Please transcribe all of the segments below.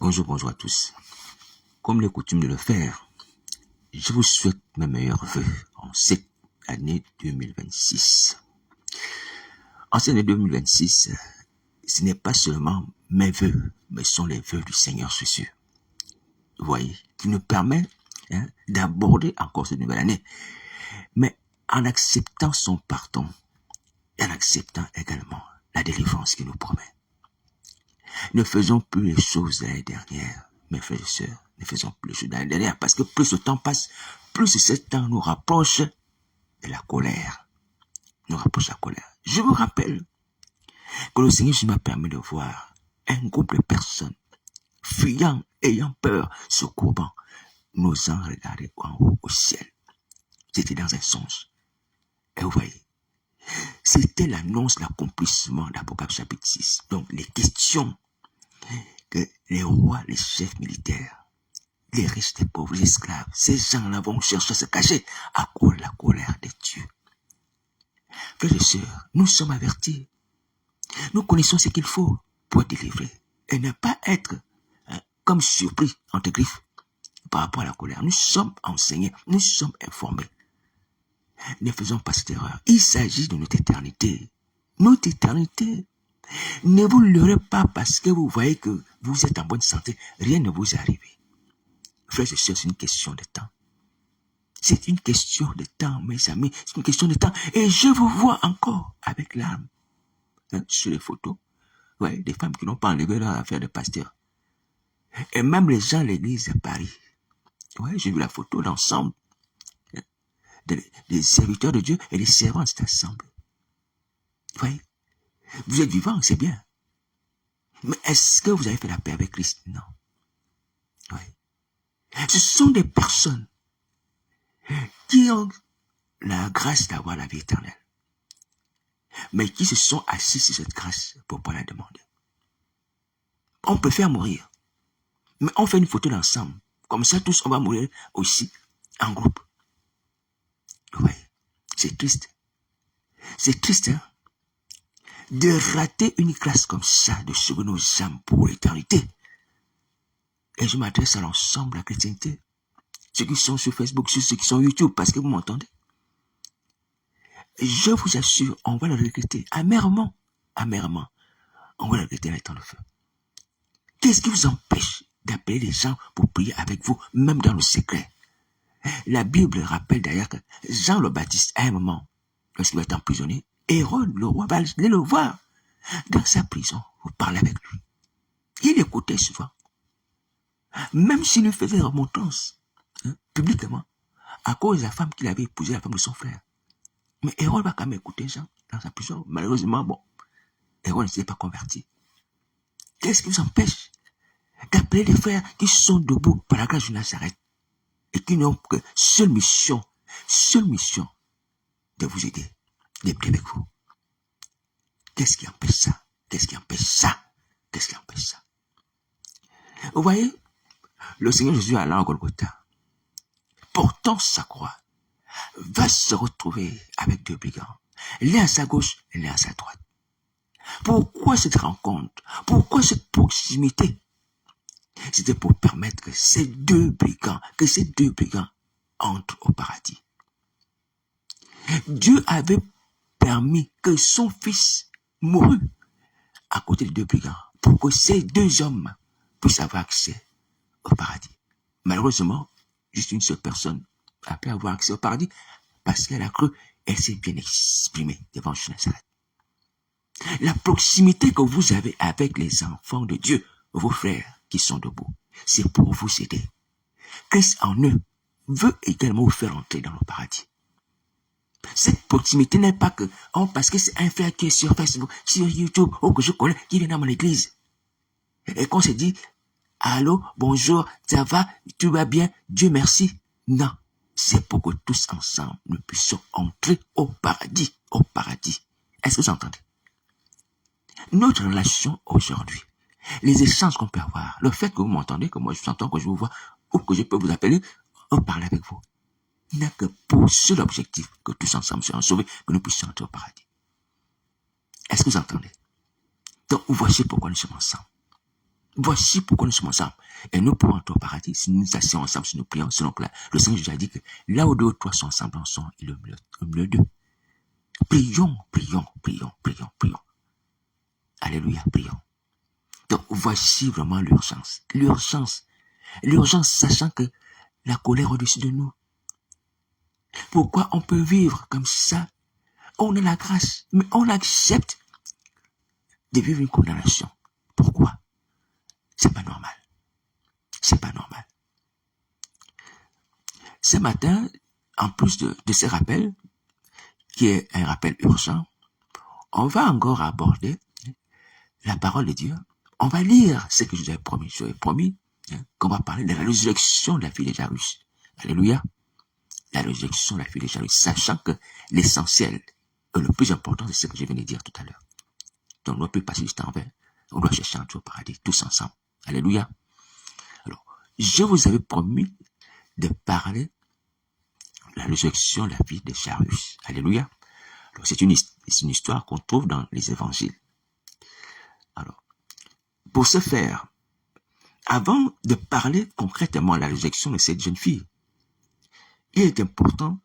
Bonjour à tous. Comme les coutumes de le faire, je vous souhaite mes meilleurs vœux en cette année 2026. En cette année 2026, ce n'est pas seulement mes vœux, mais ce sont les vœux du Seigneur Jésus. Vous voyez, qui nous permet d'aborder encore cette nouvelle année, mais en acceptant son pardon et en acceptant également la délivrance qu'il nous promet. Ne faisons plus les choses de l'année dernière, mes frères et sœurs, ne faisons plus les choses de l'année dernière, parce que plus le temps passe, plus ce temps nous rapproche de la colère. Nous rapproche de la colère. Je vous rappelle que le Seigneur m'a permis de voir un groupe de personnes fuyant, ayant peur, se courbant, n'osant regarder en haut au ciel. C'était dans un songe. Et vous voyez, c'était l'annonce, l'accomplissement d'Apocalypse chapitre 6. Donc les questions que les rois, les chefs militaires, les riches, les pauvres, les esclaves, ces gens-là vont chercher à se cacher à cause de la colère de Dieu. Frères et sœurs, nous sommes avertis. Nous connaissons ce qu'il faut pour être délivrés et ne pas être comme surpris entre griffes par rapport à la colère. Nous sommes enseignés, nous sommes informés. Ne faisons pas cette erreur. Il s'agit de notre éternité. Notre éternité. Ne vous leurrez pas parce que vous voyez que vous êtes en bonne santé. Rien ne vous est arrivé. Frères et sœurs, c'est une question de temps. C'est une question de temps, mes amis. C'est une question de temps. Et je vous vois encore avec larmes sur les photos. Ouais, des femmes qui n'ont pas enlevé leur affaire de pasteur. Et même les gens à l'église à Paris. Ouais, j'ai vu la photo d'ensemble des serviteurs de Dieu et des servants de cette assemblée. Vous voyez, vous êtes vivants, c'est bien. Mais est-ce que vous avez fait la paix avec Christ? Non. Oui. Ce sont des personnes qui ont la grâce d'avoir la vie éternelle, mais qui se sont assis sur cette grâce pour pas la demander. On peut faire mourir, mais on fait une photo d'ensemble. Comme ça, tous, on va mourir aussi en groupe. Oui, c'est triste. C'est triste, hein, de rater une grâce comme ça, de sauver nos âmes pour l'éternité. Et je m'adresse à l'ensemble de la chrétienté. Ceux qui sont sur Facebook, ceux qui sont sur YouTube, parce que vous m'entendez. Je vous assure, on va le regretter. Amèrement. Amèrement. On va le regretter dans les temps de feu. Qu'est-ce qui vous empêche d'appeler les gens pour prier avec vous, même dans le secret? La Bible rappelle d'ailleurs que Jean le Baptiste, à un moment, lorsqu'il va être emprisonné, Hérode, le roi, va aller le voir dans sa prison pour parler avec lui. Il écoutait souvent. Même s'il lui faisait remontrances, publiquement, à cause de la femme qu'il avait épousée, la femme de son frère. Mais Hérode va quand même écouter Jean dans sa prison. Malheureusement, bon, Hérode ne s'est pas converti. Qu'est-ce qui vous empêche d'appeler les frères qui sont debout par la grâce de Nazareth et qui n'ont que seule mission de vous aider, de prier avec vous? Qu'est-ce qui empêche ça? Qu'est-ce qui empêche ça? Qu'est-ce qui empêche ça? Vous voyez, le Seigneur Jésus allant à Golgotha, portant sa croix, va se retrouver avec deux brigands, l'un à sa gauche et l'un à sa droite. Pourquoi cette rencontre? Pourquoi cette proximité? C'était pour permettre que ces deux brigands entrent au paradis. Dieu avait permis que son fils mourût à côté des deux brigands pour que ces deux hommes puissent avoir accès au paradis. Malheureusement, juste une seule personne a pu avoir accès au paradis parce qu'elle a cru, elle s'est bien exprimée devant Nazareth. La proximité que vous avez avec les enfants de Dieu, vos frères qui sont debout, c'est pour vous aider. Christ en eux veut également vous faire entrer dans le paradis. Cette proximité n'est pas que, parce que c'est un frère qui est sur Facebook, sur YouTube, que je connais, qui vient dans mon église. Et qu'on se dit, allô, bonjour, ça va, tout va bien, Dieu merci. Non, c'est pour que tous ensemble, nous puissions entrer au paradis, au paradis. Est-ce que vous entendez? Notre relation aujourd'hui, les échanges qu'on peut avoir, le fait que vous m'entendez, que moi je vous entends, que je vous vois, ou que je peux vous appeler, ou parler avec vous, n'a que pour seul objectif que tous ensemble soyons sauvés, que nous puissions entrer au paradis. Est-ce que vous entendez? Donc, voici pourquoi nous sommes ensemble. Voici pourquoi nous sommes ensemble. Et nous pourrons entrer au paradis si nous nous asseyons ensemble, si nous prions, selon que le Seigneur Jésus a dit que là où deux ou trois sont ensemble, ensemble, il est au milieu d'eux. Prions, prions, prions, prions, prions. Alléluia, prions. Donc, voici vraiment l'urgence. L'urgence. L'urgence, sachant que la colère est au-dessus de nous. Pourquoi on peut vivre comme ça? On a la grâce, mais on accepte de vivre une condamnation. Pourquoi? C'est pas normal. C'est pas normal. Ce matin, en plus de ce rappel, qui est un rappel urgent, on va encore aborder la parole de Dieu. On va lire ce que je vous avais promis. Je vous avais promis qu'on va parler de la résurrection de la fille de Jairus. Alléluia. La résurrection de la fille de Jairus, sachant que l'essentiel, le plus important, c'est ce que je viens de dire tout à l'heure. Donc, on ne doit plus passer du temps vers, on doit chercher un tour au paradis, tous ensemble. Alléluia. Alors, je vous avais promis de parler de la résurrection de la fille de Jairus. Alléluia. Alors, c'est une histoire qu'on trouve dans les évangiles. Alors, pour ce faire, avant de parler concrètement de la résurrection de cette jeune fille, il est important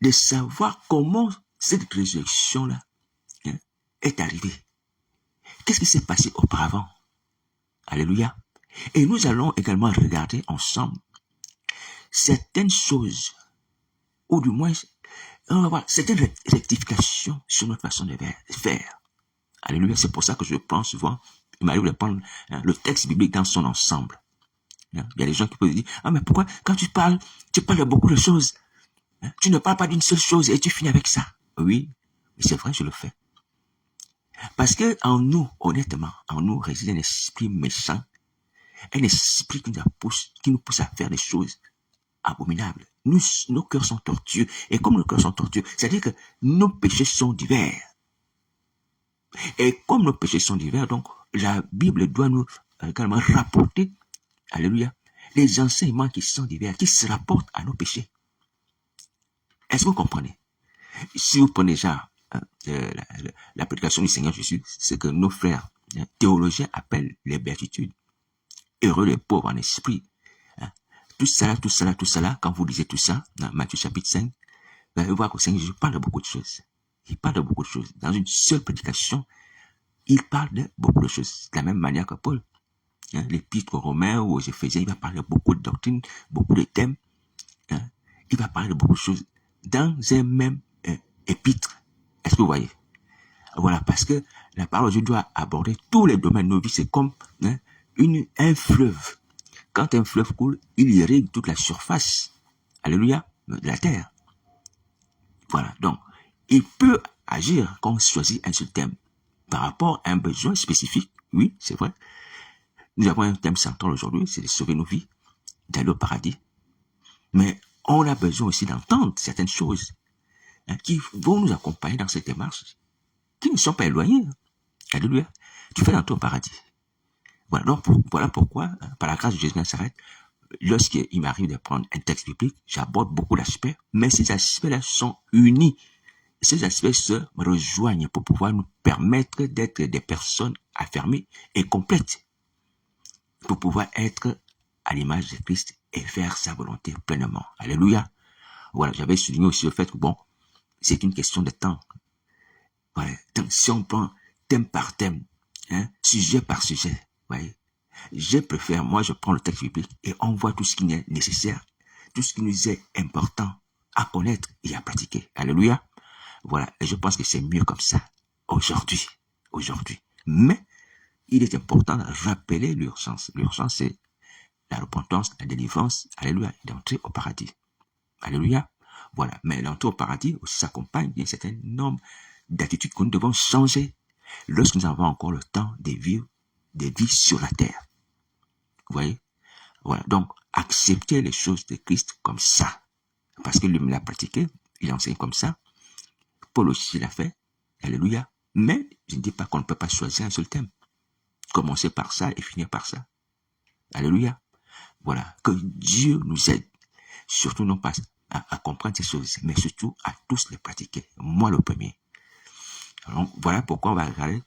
de savoir comment cette résurrection-là est arrivée. Qu'est-ce qui s'est passé auparavant? Alléluia. Et nous allons également regarder ensemble certaines choses, ou du moins, on va voir certaines rectifications sur notre façon de faire. Alléluia. C'est pour ça que je prends souvent, il m'arrive de prendre le texte biblique dans son ensemble. Il y a des gens qui peuvent dire, ah mais pourquoi quand tu parles de beaucoup de choses. Tu ne parles pas d'une seule chose et tu finis avec ça. Oui, c'est vrai, je le fais. Parce que en nous, honnêtement, en nous réside un esprit méchant, un esprit qui nous pousse à faire des choses abominables. Nos cœurs sont tortueux. Et comme nos cœurs sont tortueux, c'est-à-dire que nos péchés sont divers. Et comme nos péchés sont divers, donc la Bible doit nous également rapporter, alléluia, les enseignements qui sont divers, qui se rapportent à nos péchés. Est-ce que vous comprenez? Si vous prenez déjà la prédication du Seigneur Jésus, c'est que nos frères théologiens appellent les béatitudes. Heureux les pauvres en esprit. Tout cela, quand vous lisez tout ça, dans Matthieu chapitre 5, vous allez voir que le Seigneur Jésus parle de beaucoup de choses. Il parle de beaucoup de choses. Dans une seule prédication, il parle de beaucoup de choses. De la même manière que Paul. L'épître aux Romains ou aux Éphésiens, il va parler de beaucoup de doctrines, beaucoup de thèmes. Il va parler de beaucoup de choses dans un même épître. Est-ce que vous voyez? Voilà, parce que la parole de Dieu doit aborder tous les domaines de nos vies. C'est comme un fleuve. Quand un fleuve coule, il irrigue toute la surface, alléluia, de la terre. Voilà, donc, il peut agir quand on choisit un seul thème. Par rapport à un besoin spécifique, oui, c'est vrai. Nous avons un thème central aujourd'hui, c'est de sauver nos vies, d'aller au paradis. Mais on a besoin aussi d'entendre certaines choses qui vont nous accompagner dans cette démarche, qui ne sont pas éloignées. Alléluia. Tu fais l'entrée au paradis. Voilà, donc voilà pourquoi, par la grâce de Jésus de Nazareth, lorsqu'il m'arrive de prendre un texte biblique, j'aborde beaucoup d'aspects, mais ces aspects-là sont unis. Ces aspects se rejoignent pour pouvoir nous permettre d'être des personnes affirmées et complètes, pour pouvoir être à l'image de Christ et faire sa volonté pleinement. Alléluia. Voilà, j'avais souligné aussi le fait que, bon, c'est une question de temps. Voilà. Donc, si on prend thème par thème, sujet par sujet, voyez, je prends le texte biblique et on voit tout ce qui est nécessaire, tout ce qui nous est important à connaître et à pratiquer. Alléluia. Voilà, et je pense que c'est mieux comme ça aujourd'hui. Mais il est important de rappeler l'urgence. L'urgence, c'est la repentance, la délivrance, alléluia, et d'entrer au paradis. Alléluia. Voilà, mais l'entrée au paradis aussi s'accompagne d'un certain nombre d'attitudes que nous devons changer lorsque nous avons encore le temps de vivre des vies sur la terre. Vous voyez? Voilà, donc accepter les choses de Christ comme ça, parce qu'il l'a pratiqué, il enseigne comme ça. Paul aussi l'a fait, alléluia. Mais je ne dis pas qu'on ne peut pas choisir un seul thème. Commencer par ça et finir par ça. Alléluia. Voilà, que Dieu nous aide, surtout non pas à comprendre ces choses, mais surtout à tous les pratiquer. Moi le premier. Alors, voilà pourquoi on va regarder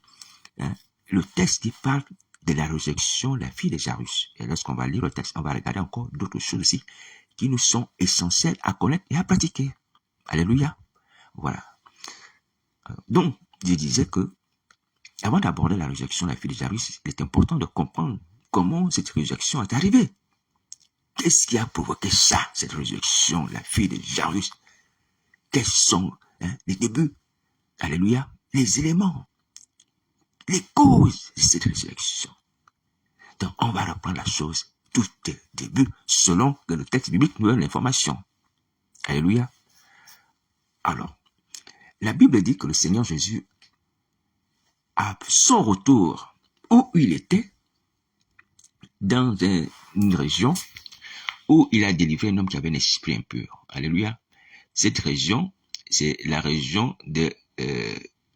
le texte qui parle de la résurrection, la fille de Jairus. Et lorsqu'on va lire le texte, on va regarder encore d'autres choses aussi qui nous sont essentielles à connaître et à pratiquer. Alléluia. Voilà. Donc, je disais que, avant d'aborder la résurrection, la fille de Jairus, il est important de comprendre comment cette résurrection est arrivée. Qu'est-ce qui a provoqué ça, cette résurrection, la fille de Jairus? Quels sont les débuts? Alléluia. Les éléments, les causes de cette résurrection. Donc, on va reprendre la chose tout au début, selon que le texte biblique nous donne l'information. Alléluia. Alors, la Bible dit que le Seigneur Jésus, à son retour où il était, dans une région où il a délivré un homme qui avait un esprit impur. Alléluia. Cette région, c'est la région de,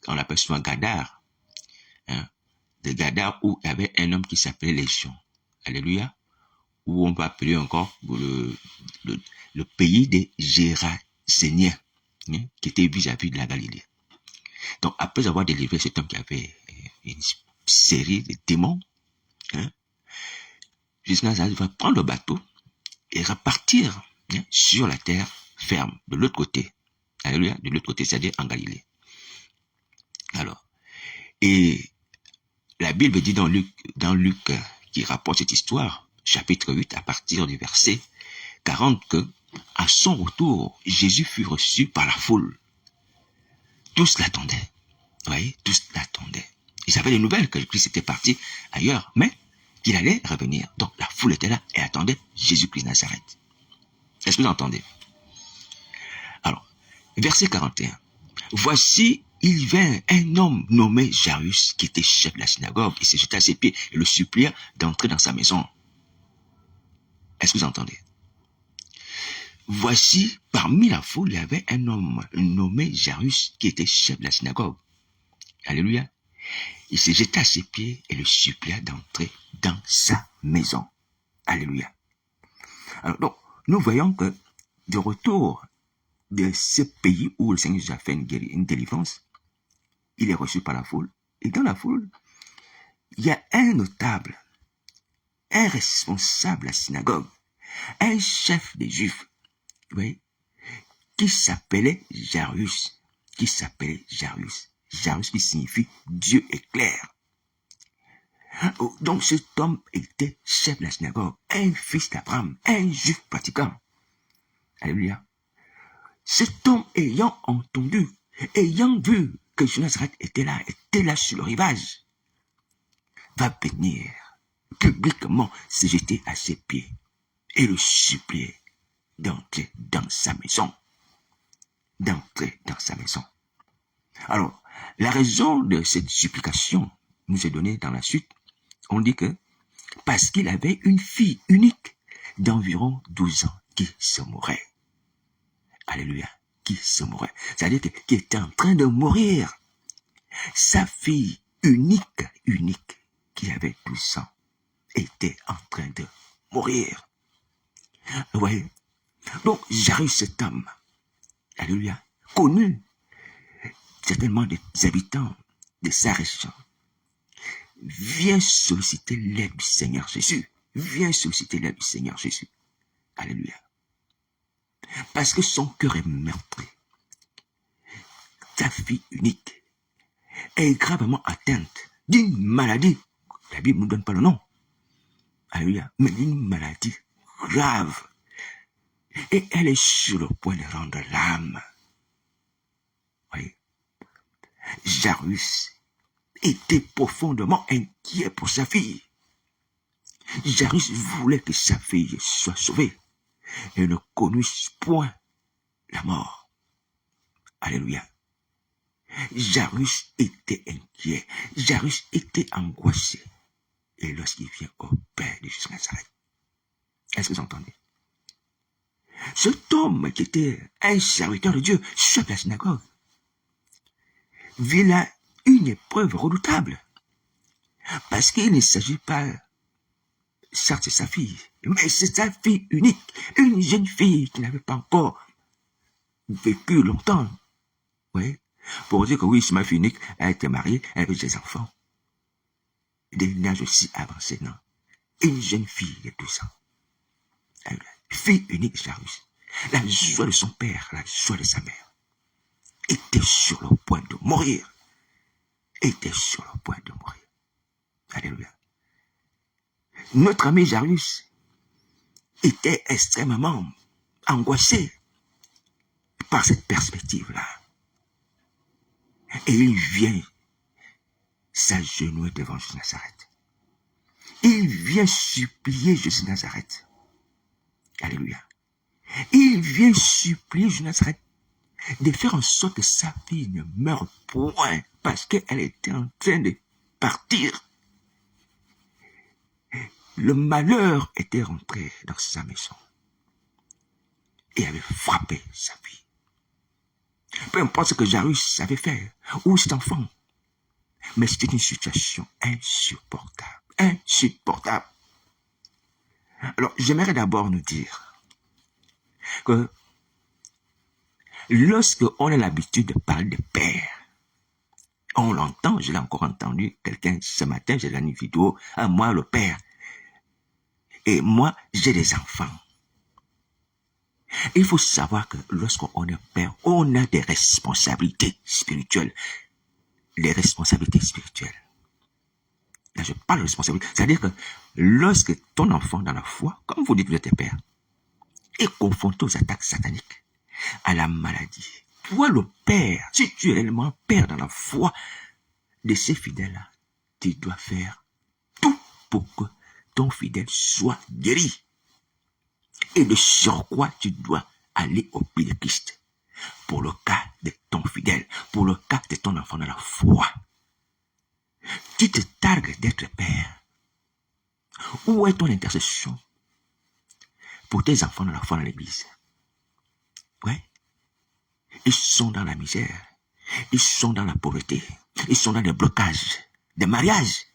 on l'appelle souvent Gadar, de Gadar, où il y avait un homme qui s'appelait Légion. Alléluia. Où on peut appeler encore le pays des Géraséniens, qui était vis-à-vis de la Galilée. Donc, après avoir délivré cet homme qui avait une série de démons, jusqu'à ça, il va prendre le bateau et repartir sur la terre ferme, de l'autre côté. Alléluia, de l'autre côté, c'est-à-dire en Galilée. Alors, et la Bible dit dans Luc qui rapporte cette histoire, chapitre 8, à partir du verset 40, que à son retour, Jésus fut reçu par la foule. Tous l'attendaient. Vous voyez, tous l'attendaient. Ils avaient les nouvelles que Christ était parti ailleurs, mais qu'il allait revenir. Donc la foule était là et attendait Jésus-Christ de Nazareth. Est-ce que vous entendez? Alors, verset 41. Voici, il vint un homme nommé Jairus, qui était chef de la synagogue. Il se jeta à ses pieds et le supplia d'entrer dans sa maison. Est-ce que vous entendez? Voici, parmi la foule, il y avait un homme nommé Jairus, qui était chef de la synagogue. Alléluia. Il se jeta à ses pieds et le supplia d'entrer dans sa maison. Alléluia. Alors, donc, nous voyons que, de retour de ce pays où le Seigneur a fait une délivrance, il est reçu par la foule. Et dans la foule, il y a un notable, un responsable de la synagogue, un chef des Juifs, oui, qui s'appelait Jairus. Jairus qui signifie Dieu est clair. Donc cet homme était chef de la synagogue, un fils d'Abraham, un juif pratiquant. Alléluia. Cet homme ayant entendu, ayant vu que Jésus de Nazareth était là sur le rivage, va venir publiquement se jeter à ses pieds et le supplier d'entrer dans sa maison. Alors, la raison de cette supplication nous est donnée dans la suite. On dit que parce qu'il avait une fille unique d'environ 12 ans qui se mourait. Alléluia, qui se mourait. C'est-à-dire qui était en train de mourir. Sa fille unique, qui avait 12 ans, était en train de mourir. Vous voyez? Donc, Jairus, cet homme, alléluia, connu certainement des habitants de sa région, vient solliciter l'aide du Seigneur Jésus. Alléluia. Parce que son cœur est meurtri. Sa fille unique est gravement atteinte d'une maladie. La Bible ne nous donne pas le nom. Alléluia. Mais d'une maladie grave. Et elle est sur le point de rendre l'âme. Oui. Jairus était profondément inquiet pour sa fille. Jairus voulait que sa fille soit sauvée et ne connût point la mort. Alléluia. Jairus était inquiet. Jairus était angoissé. Et lorsqu'il vient au Père de Jésus de Nazareth, est-ce que vous entendez? Cet homme qui était un serviteur de Dieu, chef de la synagogue, vit là une épreuve redoutable. Parce qu'il ne s'agit pas, certes c'est sa fille, mais c'est sa fille unique, une jeune fille qui n'avait pas encore vécu longtemps. Oui, pour dire que oui, c'est ma fille unique, elle était mariée, elle avait des enfants. des lignages aussi avancés, non? Une jeune fille de 12 ans. Fille unique de Jairus. La joie de son père, la joie de sa mère, était sur le point de mourir. Était sur le point de mourir. Alléluia. Notre ami Jairus était extrêmement angoissé par cette perspective-là. Et il vient s'agenouiller devant Jésus de Nazareth. Il vient supplier Jésus de Nazareth. Alléluia. Il vient supplier Jésus de Nazareth de faire en sorte que sa fille ne meure point parce qu'elle était en train de partir. Le malheur était rentré dans sa maison et avait frappé sa fille. Peu importe ce que Jairus avait fait, ou cet enfant, mais c'était une situation insupportable. Insupportable. Alors, j'aimerais d'abord nous dire que lorsque on a l'habitude de parler de père, on l'entend, je l'ai encore entendu, quelqu'un ce matin, j'ai donné une vidéo, à moi le père, et moi j'ai des enfants. Il faut savoir que lorsqu'on est père, on a des responsabilités spirituelles. Les responsabilités spirituelles. Là, je parle de responsabilité. C'est-à-dire que lorsque ton enfant dans la foi, comme vous dites que vous êtes père, est confronté aux attaques sataniques, à la maladie, toi le père, si tu es réellement père dans la foi de ces fidèles-là, tu dois faire tout pour que ton fidèle soit guéri. Et de surcroît, tu dois aller au pied de Christ. Pour le cas de ton fidèle, pour le cas de ton enfant dans la foi. Tu te targues d'être père. Où est ton intercession pour tes enfants dans la foi dans l'église? Ouais. Ils sont dans la misère. Ils sont dans la pauvreté. Ils sont dans des blocages, des mariages.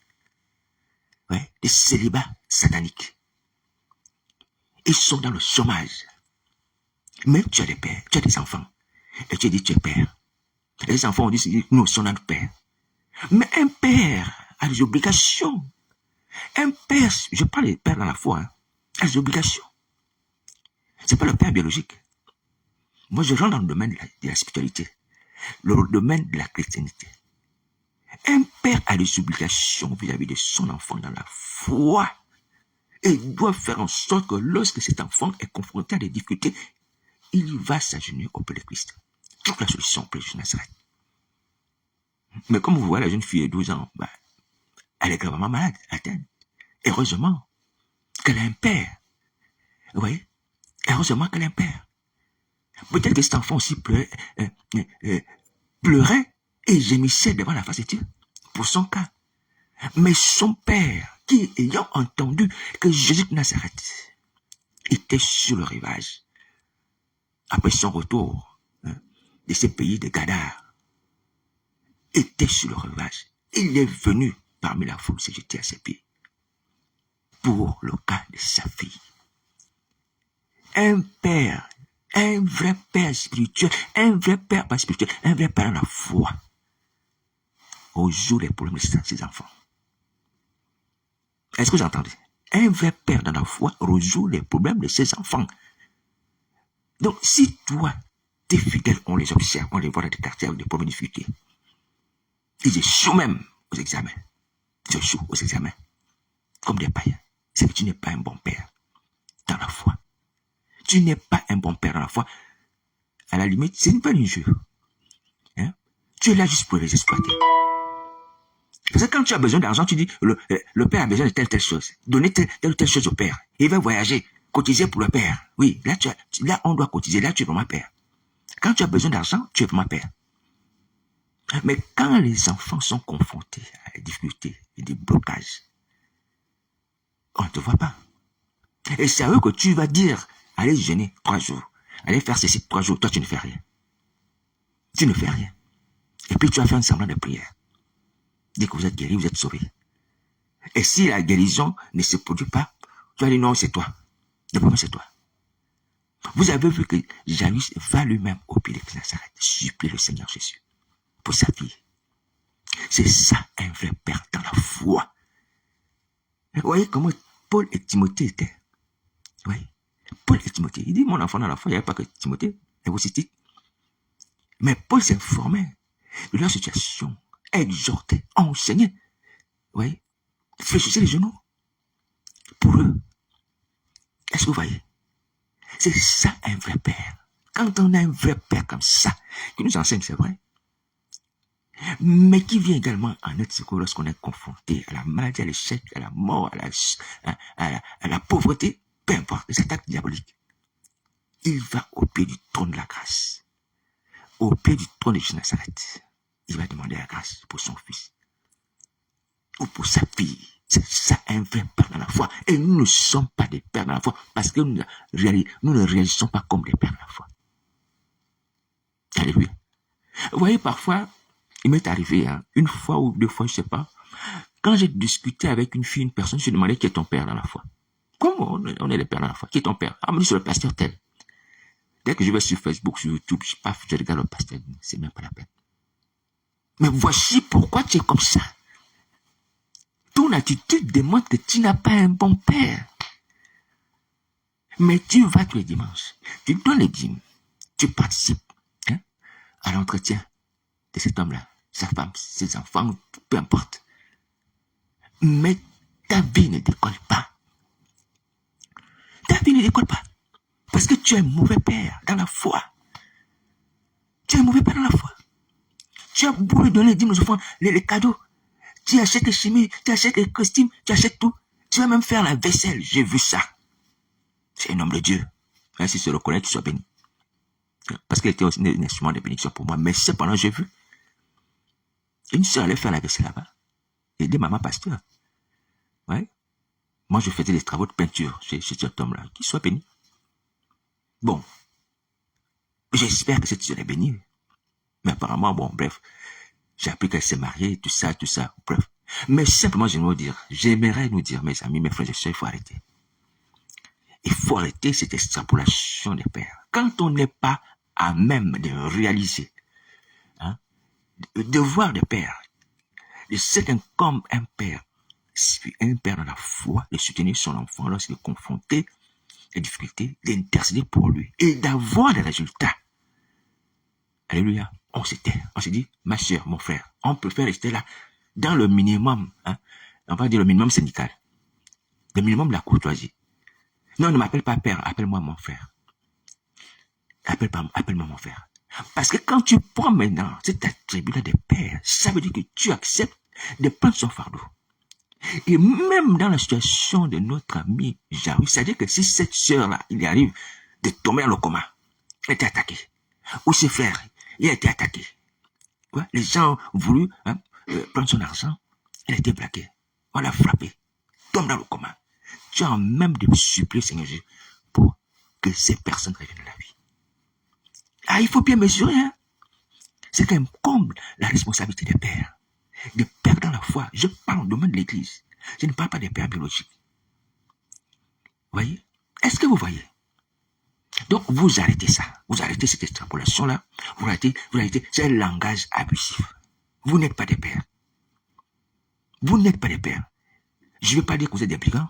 Ouais. Des célibats sataniques. Ils sont dans le chômage. Mais tu as des pères, tu as des enfants. Et tu dis tu es père. Les enfants ont dit nous sommes notre père. Mais un père a des obligations. Un père, je parle des pères dans la foi, a des obligations. C'est pas le père biologique. Moi, je rentre dans le domaine de la spiritualité, le domaine de la chrétienté. Un père a des obligations vis-à-vis de son enfant dans la foi. Et il doit faire en sorte que lorsque cet enfant est confronté à des difficultés, il va s'agenouiller auprès de Christ. Trouve la solution auprès de Jésus de Nazareth. Mais comme vous voyez, la jeune fille de 12 ans, elle est gravement malade, atteinte. Heureusement qu'elle a un père. Vous voyez? Heureusement qu'elle a un père. Peut-être que cet enfant aussi pleurait et gémissait devant la face de Dieu pour son cas. Mais son père, qui ayant entendu que Jésus de Nazareth était sur le rivage, après son retour de ces pays de Gadar, était sur le rivage, il est venu parmi la foule se jeter à ses pieds pour le cas de sa fille. Un père, un vrai père spirituel, un vrai père pas spirituel, un vrai père dans la foi, résout les problèmes de ses enfants. Est-ce que vous entendez? Un vrai père dans la foi résout les problèmes de ses enfants. Donc, si toi, tes fidèles, on les observe, on les voit dans des quartiers avec des problèmes de difficultés, ils échouent même aux examens. Ils échouent aux examens. Comme des païens. C'est que tu n'es pas un bon père dans la foi. Tu n'es pas un bon père dans la foi. À la limite, ce n'est pas une jeu. Hein? Tu es là juste pour les exploiter. Parce que quand tu as besoin d'argent, tu dis, le père a besoin de telle chose. Donnez telle ou telle chose au père. Il va voyager, cotiser pour le père. Oui, là, on doit cotiser. Là, tu es vraiment père. Quand tu as besoin d'argent, tu es vraiment père. Mais quand les enfants sont confrontés à des difficultés et des blocages, on ne te voit pas. Et c'est à eux que tu vas dire, allez jeûner 3 jours. Allez faire ceci 3 jours. Toi, tu ne fais rien. Tu ne fais rien. Et puis, tu vas faire un semblant de prière. Dis que vous êtes guéri, vous êtes sauvé. Et si la guérison ne se produit pas, tu vas dire non, c'est toi. Le problème, c'est toi. Vous avez vu que Jairus va lui-même au pied de Nazareth, supplier le Seigneur Jésus pour sa fille. C'est ça un vrai père dans la foi. Vous voyez comment Paul et Timothée étaient. Oui. Paul et Timothée. Il dit, mon enfant, dans la foi, il n'y avait pas que Timothée, mais aussi Tite. Mais Paul s'informait de leur situation, exhortait, enseignait. Oui. Fléchissait les genoux. Pour eux. Est-ce que vous voyez? C'est ça un vrai père. Quand on a un vrai père comme ça, qui nous enseigne, c'est vrai, mais qui vient également en notre secours lorsqu'on est confronté à la maladie, à l'échec, à la mort, à la pauvreté, peu importe, les attaques diaboliques. Il va au pied du trône de la grâce, au pied du trône de Jésus Nazareth. Il va demander la grâce pour son fils ou pour sa fille. C'est ça un vrai père dans la foi. Et nous ne sommes pas des pères dans la foi parce que nous ne réagissons pas comme des pères dans la foi. Alléluia. Vous voyez, parfois, il m'est arrivé, une fois ou deux fois, je ne sais pas, quand j'ai discuté avec une fille, une personne, je lui ai demandé qui est ton père dans la foi. Comment on est les pères dans la foi? Qui est ton père? Ah, on me dit c'est le pasteur tel. Dès que je vais sur Facebook, sur YouTube, je regarde le pasteur, c'est même pas la peine. Mais voici pourquoi tu es comme ça. Ton attitude démontre que tu n'as pas un bon père. Mais tu vas tous les dimanches, tu donnes les dîmes, tu participes à l'entretien de cet homme-là, sa femme, ses enfants, peu importe. Mais ta vie ne décolle pas. Ta vie ne décolle pas. Parce que tu es un mauvais père dans la foi. Tu es un mauvais père dans la foi. Tu as beau lui donner les dîmes aux enfants, les cadeaux. Tu achètes les chemises, tu achètes les costumes, tu achètes tout. Tu vas même faire la vaisselle. J'ai vu ça. C'est un homme de Dieu. Si se reconnaît, tu sois béni. Parce qu'il était aussi un instrument de bénédiction pour moi. Mais cependant, j'ai vu une soeur allait faire la vaisselle là-bas. Aider maman pasteur. Ouais. Moi, je faisais des travaux de peinture chez cet homme-là. Qu'il soit béni. Bon. J'espère que cette soeur est bénie. Mais apparemment, bon, bref. J'ai appris qu'elle s'est mariée, tout ça, bref. Mais simplement, j'aimerais nous dire, mes amis, mes frères et sœurs, il faut arrêter. Il faut arrêter cette extrapolation des pères. Quand on n'est pas à même de réaliser, le devoir des pères, de c'est comme un père dans la foi, de soutenir son enfant lorsqu'il est confronté à des difficultés, d'intercéder pour lui et d'avoir des résultats. Alléluia. On s'est dit, ma soeur, mon frère, on préfère rester là, dans le minimum, on va dire le minimum syndical, le minimum de la courtoisie. Non, ne m'appelle pas père, appelle-moi mon frère. Appelle-moi mon frère. Parce que quand tu prends maintenant cet attribut-là de père, ça veut dire que tu acceptes de prendre son fardeau. Et même dans la situation de notre ami Jaoui, c'est-à-dire que si cette sœur-là, il arrive de tomber dans le coma, elle a été attaquée. Ou ses frères, il a été attaqué. Ouais, les gens ont voulu prendre son argent, elle a été braquée. On l'a frappé, tombe dans le coma. Tu as même de supplier Seigneur Jésus pour que ces personnes reviennent à la vie. Ah, il faut bien mesurer, c'est quand même comme la responsabilité des pères. Des pères dans la foi. Je parle au domaine de l'église. Je ne parle pas des pères biologiques. Vous voyez? Est-ce que vous voyez? Donc, vous arrêtez ça. Vous arrêtez cette extrapolation-là. Vous arrêtez, c'est un langage abusif. Vous n'êtes pas des pères. Vous n'êtes pas des pères. Je ne veux pas dire que vous êtes des brigands.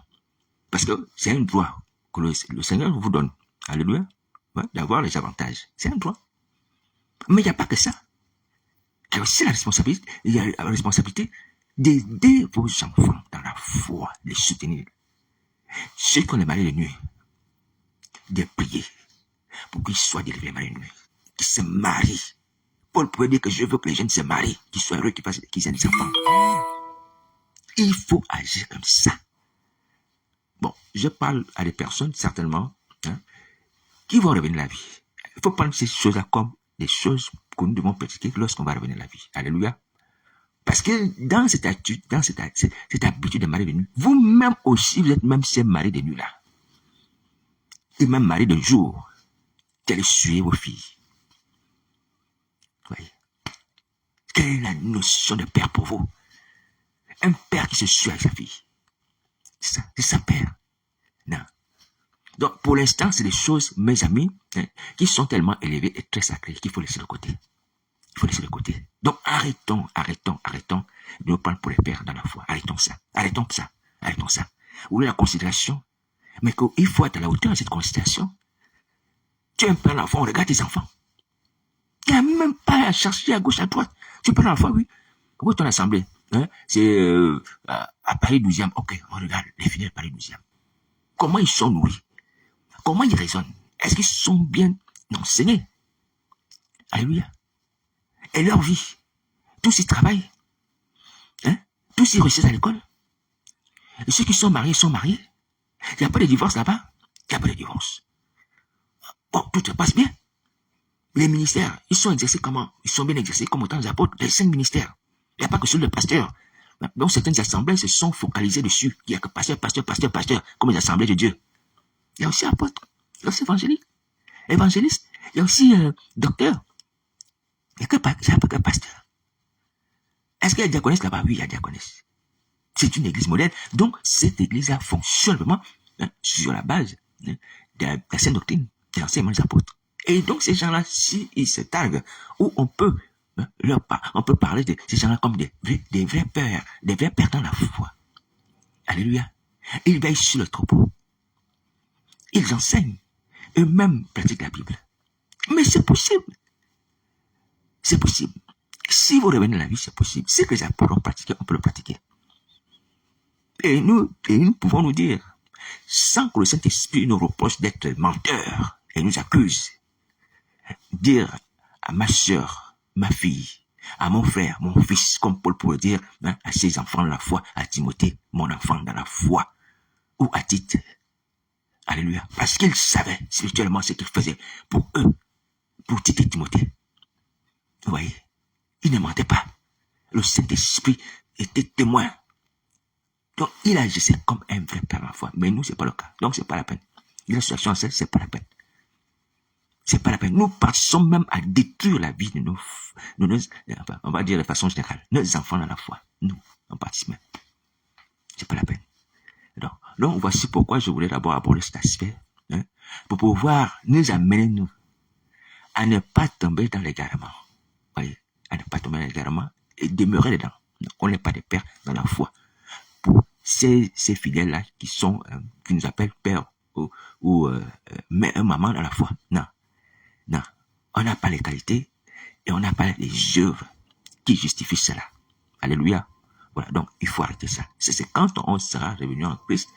Parce que c'est un droit que le Seigneur vous donne. Alléluia. Ouais, d'avoir les avantages. C'est un droit. Mais il n'y a pas que ça. Il y a aussi la responsabilité d'aider vos enfants dans la foi, de les soutenir. Ceux qui ont les maladies de nuit, de prier pour qu'ils soient délivrés des maladies de nuit, qu'ils se marient. Paul pouvait dire que je veux que les jeunes se marient, qu'ils soient heureux, qu'ils aient des enfants. Il faut agir comme ça. Bon, je parle à des personnes, certainement, qui vont revenir à la vie. Il faut prendre ces choses-là comme des choses que nous devons pratiquer lorsqu'on va revenir à la vie. Alléluia. Parce que dans cette attitude, dans cette habitude de marier de nuit, vous-même aussi, vous êtes même ces maris de nuit-là. Et même maris de jour, qui allez suer vos filles. Vous voyez. Quelle est la notion de père pour vous? Un père qui se suit avec sa fille. C'est ça, père. Non. Donc, pour l'instant, c'est des choses, mes amis, qui sont tellement élevées et très sacrées qu'il faut laisser de côté. Il faut laisser de côté. Donc, arrêtons de nous prendre pour les pères dans la foi. Arrêtons ça. avec ton sein. Vous voulez la considération, mais qu'il faut être à la hauteur de cette considération. Tu es un père d'enfant, on regarde tes enfants. Il n'y a même pas à chercher à gauche, à droite. Tu es père d'enfant, oui. Où est ton assemblée? Hein? C'est à Paris 12e. Ok, on regarde les fidèles Paris 12e. Comment ils sont nourris? Comment ils raisonnent? Est-ce qu'ils sont bien enseignés? Alléluia. Et leur vie, tous ils travaillent. Hein? Tous ils réussissent à l'école. Et ceux qui sont mariés sont mariés. Il n'y a pas de divorce là-bas. Il n'y a pas de divorce. Bon, tout se passe bien. Les ministères, ils sont exercés comment? Ils sont bien exercés comme autant des apôtres, les 5 ministères. Il n'y a pas que celui de pasteur. Donc certaines assemblées se sont focalisées dessus. Il n'y a que pasteur, comme les assemblées de Dieu. Il y a aussi apôtre, il y a aussi évangéliste, il y a aussi docteur. Il n'y a pas que pasteur. Est-ce qu'il y a diaconesse là-bas? Oui, il y a diaconesse. C'est une église modèle. Donc cette église-là fonctionne vraiment sur la base de la sainte doctrine, de l'enseignement des apôtres. Et donc ces gens-là, s'ils se targuent, où on peut parler de ces gens-là comme des vrais pères dans la foi. Alléluia. Ils veillent sur le troupeau. Ils enseignent. Eux-mêmes pratiquent la Bible. Mais c'est possible. C'est possible. Si vous revenez à la vie, c'est possible. Ce que les apôtres ont pratiqué, on peut le pratiquer. Et nous pouvons nous dire, sans que le Saint-Esprit nous reproche d'être menteurs et nous accuse, dire à ma soeur, ma fille, à mon frère, mon fils, comme Paul pourrait dire à ses enfants dans la foi, à Timothée, mon enfant dans la foi, ou à Tite. Alléluia. Parce qu'il savait spirituellement ce qu'il faisait pour eux, pour Tite et Timothée. Vous voyez, il ne mentait pas. Le Saint-Esprit était témoin. Donc, il agissait comme un vrai père dans la foi. Mais nous, c'est pas le cas. Donc, c'est pas la peine. La situation, c'est pas la peine. C'est pas la peine. Nous passons même à détruire la vie de nos enfin, on va dire de façon générale, nos enfants dans la foi. Nous, on participe même. C'est pas la peine. Donc, voici pourquoi je voulais d'abord aborder cet aspect, pour pouvoir nous amener, nous, à ne pas tomber dans l'égarement. Voyez, à ne pas tomber dans l'égarement et demeurer dedans. On n'est pas des pères dans la foi. Pour ces fidèles-là qui nous appellent père ou maman dans la foi. Non. On n'a pas les qualités et on n'a pas les œuvres qui justifient cela. Alléluia. Voilà, donc il faut arrêter ça. C'est quand on sera revenu en Christ,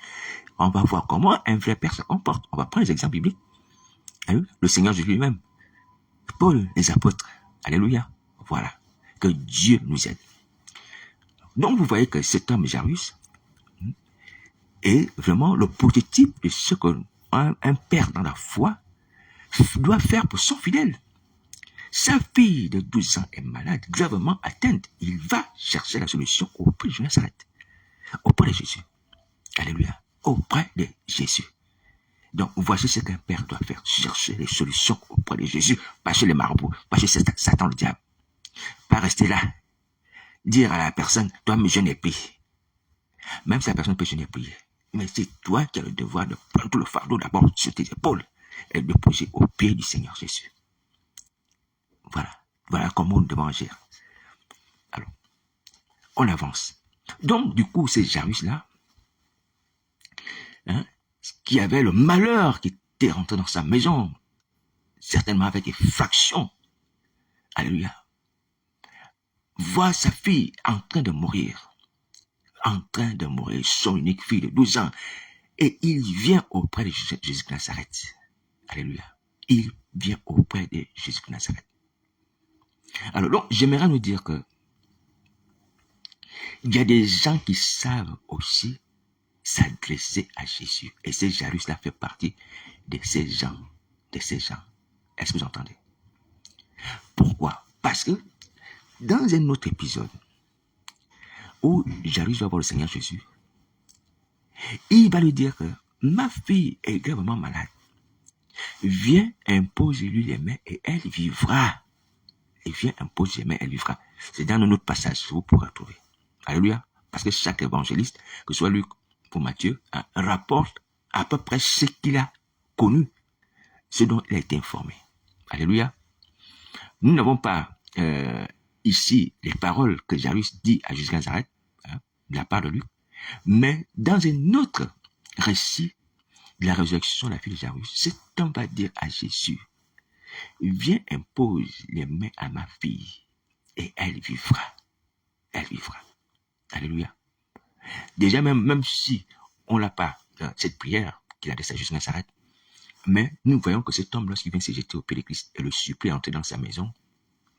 on va voir comment un vrai père se comporte. On va prendre les exemples bibliques. Le Seigneur Jésus lui-même, Paul, les apôtres. Alléluia. Voilà. Que Dieu nous aide. Donc vous voyez que cet homme Jairus est vraiment le prototype de ce qu'un père dans la foi doit faire pour son fidèle. Sa fille de 12 ans est malade, gravement atteinte. Il va chercher la solution auprès de Nazareth, auprès de Jésus. Alléluia. Auprès de Jésus. Donc, voici ce qu'un père doit faire. Chercher les solutions auprès de Jésus, pas chez les marabouts, pas chez Satan le diable. Pas rester là. Dire à la personne, toi, mais je n'ai prié. Même si la personne peut, je n'ai prié. Mais c'est toi qui as le devoir de prendre tout le fardeau d'abord sur tes épaules et de poser au pied du Seigneur Jésus. Voilà comment nous devons agir. Alors, on avance. Donc, du coup, c'est Jairus-là, qui avait le malheur qui était rentré dans sa maison, certainement avec des fractions. Alléluia. Voit sa fille en train de mourir. Son unique fille de 12 ans. Et il vient auprès de Jésus de Nazareth. Alléluia. Il vient auprès de Jésus de Nazareth. Alors, donc, j'aimerais nous dire que il y a des gens qui savent aussi s'adresser à Jésus. Et ce Jairus-là fait partie de ces gens. Est-ce que vous entendez? Pourquoi? Parce que dans un autre épisode où Jairus va voir le Seigneur Jésus, il va lui dire que ma fille est gravement malade. Viens, impose-lui les mains et elle vivra. Et viens, impose les mains, elle vivra. C'est dans un autre passage que vous pourrez trouver. Alléluia. Parce que chaque évangéliste, que ce soit Luc ou Matthieu, rapporte à peu près ce qu'il a connu, ce dont il a été informé. Alléluia. Nous n'avons pas ici les paroles que Jairus dit à Jésus de Nazareth, de la part de Luc, Mais dans un autre récit de la résurrection de la fille de Jairus, cet homme va dire à Jésus, viens, impose les mains à ma fille et elle vivra. Elle vivra. Alléluia. Déjà, même si on n'a pas cette prière qu'il a de sa juste Nazareth, mais nous voyons que cet homme, lorsqu'il vient se jeter au pied de Christ et le supplie à entrer dans sa maison,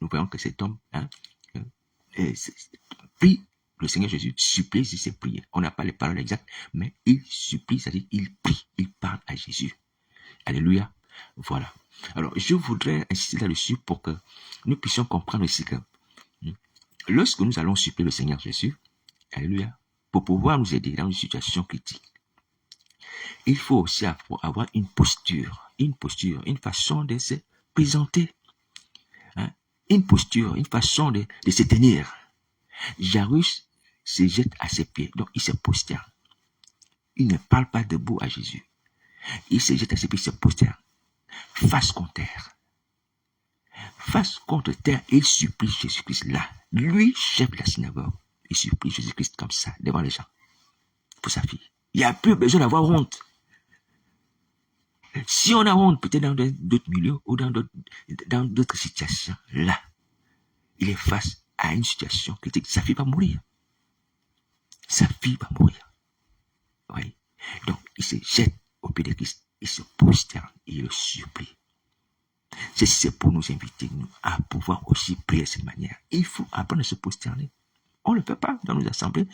nous voyons que cet homme prie le Seigneur Jésus, supplie, c'est prier. On n'a pas les paroles exactes, mais il supplie, c'est-à-dire il prie, il parle à Jésus. Alléluia. Voilà. Alors, je voudrais insister là-dessus pour que nous puissions comprendre ici que lorsque nous allons supplier le Seigneur Jésus, alléluia, pour pouvoir nous aider dans une situation critique, il faut aussi avoir une posture, une façon de se présenter, hein, une posture, une façon de se tenir. Jairus se jette à ses pieds, donc il se posterne. Il ne parle pas debout à Jésus. Il se jette à ses pieds, il se posterne. Face contre terre. Face contre terre, il supplie Jésus-Christ là. Lui, chef de la synagogue, il supplie Jésus-Christ comme ça, devant les gens, pour sa fille. Il n'y a plus besoin d'avoir honte. Si on a honte, peut-être dans d'autres milieux ou dans d'autres situations, là, il est face à une situation critique. Sa fille va mourir. Sa fille va mourir. Oui. Donc, il se jette au pied de Christ, il se prosterne, il le supplie. C'est pour nous inviter, nous, à pouvoir aussi prier de cette manière. Il faut apprendre à se prosterner. On ne le fait pas dans nos assemblées.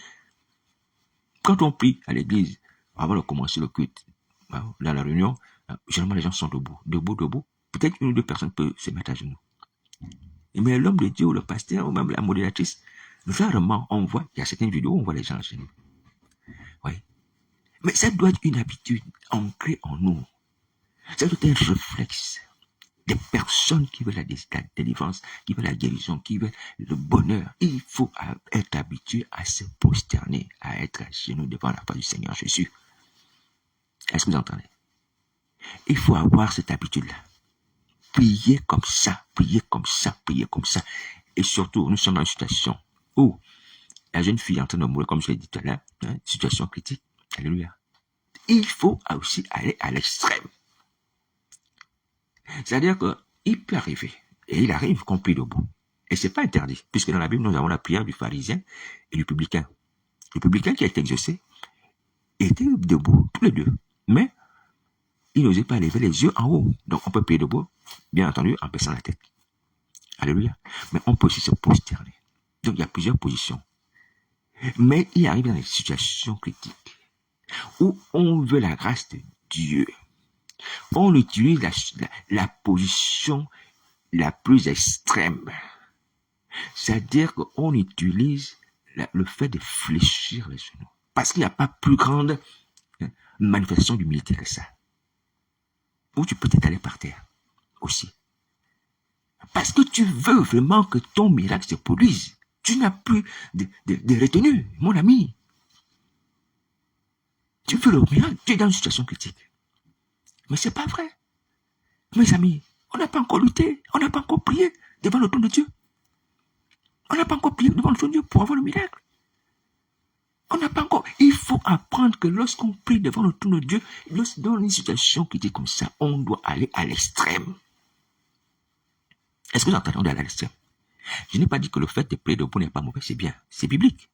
Quand on prie à l'église, avant de commencer le culte, dans la réunion, généralement les gens sont debout. Peut-être une ou deux personnes peuvent se mettre à genoux. Mais l'homme de Dieu, ou le pasteur, ou même la modératrice, rarement on voit, il y a certaines vidéos où on voit les gens à genoux. Oui. Mais ça doit être une habitude ancrée en nous. Ça doit être un réflexe. Des personnes qui veulent la délivrance, qui veulent la guérison, qui veulent le bonheur. Il faut être habitué à se prosterner, à être à genoux devant la face du Seigneur Jésus. Est-ce que vous entendez? Il faut avoir cette habitude-là. Prier comme ça, prier comme ça, prier comme ça. Et surtout, nous sommes dans une situation où la jeune fille est en train de mourir, comme je l'ai dit tout à l'heure, situation critique. Alléluia. Il faut aussi aller à l'extrême. C'est-à-dire qu'il peut arriver, et il arrive qu'on prie debout. Et c'est pas interdit, puisque dans la Bible, nous avons la prière du pharisien et du publicain. Le publicain qui a été exaucé était debout, tous les deux. Mais il n'osait pas lever les yeux en haut. Donc on peut prier debout, bien entendu, en baissant la tête. Alléluia. Mais on peut aussi se prosterner. Donc il y a plusieurs positions. Mais il arrive dans des situations critiques où on veut la grâce de Dieu. On utilise la position la plus extrême. C'est-à-dire qu'on utilise le fait de fléchir les genoux. Parce qu'il n'y a pas plus grande manifestation d'humilité que ça. Ou tu peux t'étaler par terre aussi. Parce que tu veux vraiment que ton miracle se produise. Tu n'as plus de retenue, mon ami. Tu veux le miracle, tu es dans une situation critique. Mais c'est pas vrai. Mes amis, on n'a pas encore lutté, on n'a pas encore prié devant le trône de Dieu. On n'a pas encore prié devant le trône de Dieu pour avoir le miracle. On n'a pas encore. Il faut apprendre que lorsqu'on prie devant le trône de Dieu, dans une situation qui dit comme ça, on doit aller à l'extrême. Est-ce que vous entendez? On doit aller à l'extrême. Je n'ai pas dit que le fait de prier debout n'est pas mauvais, c'est bien, c'est biblique.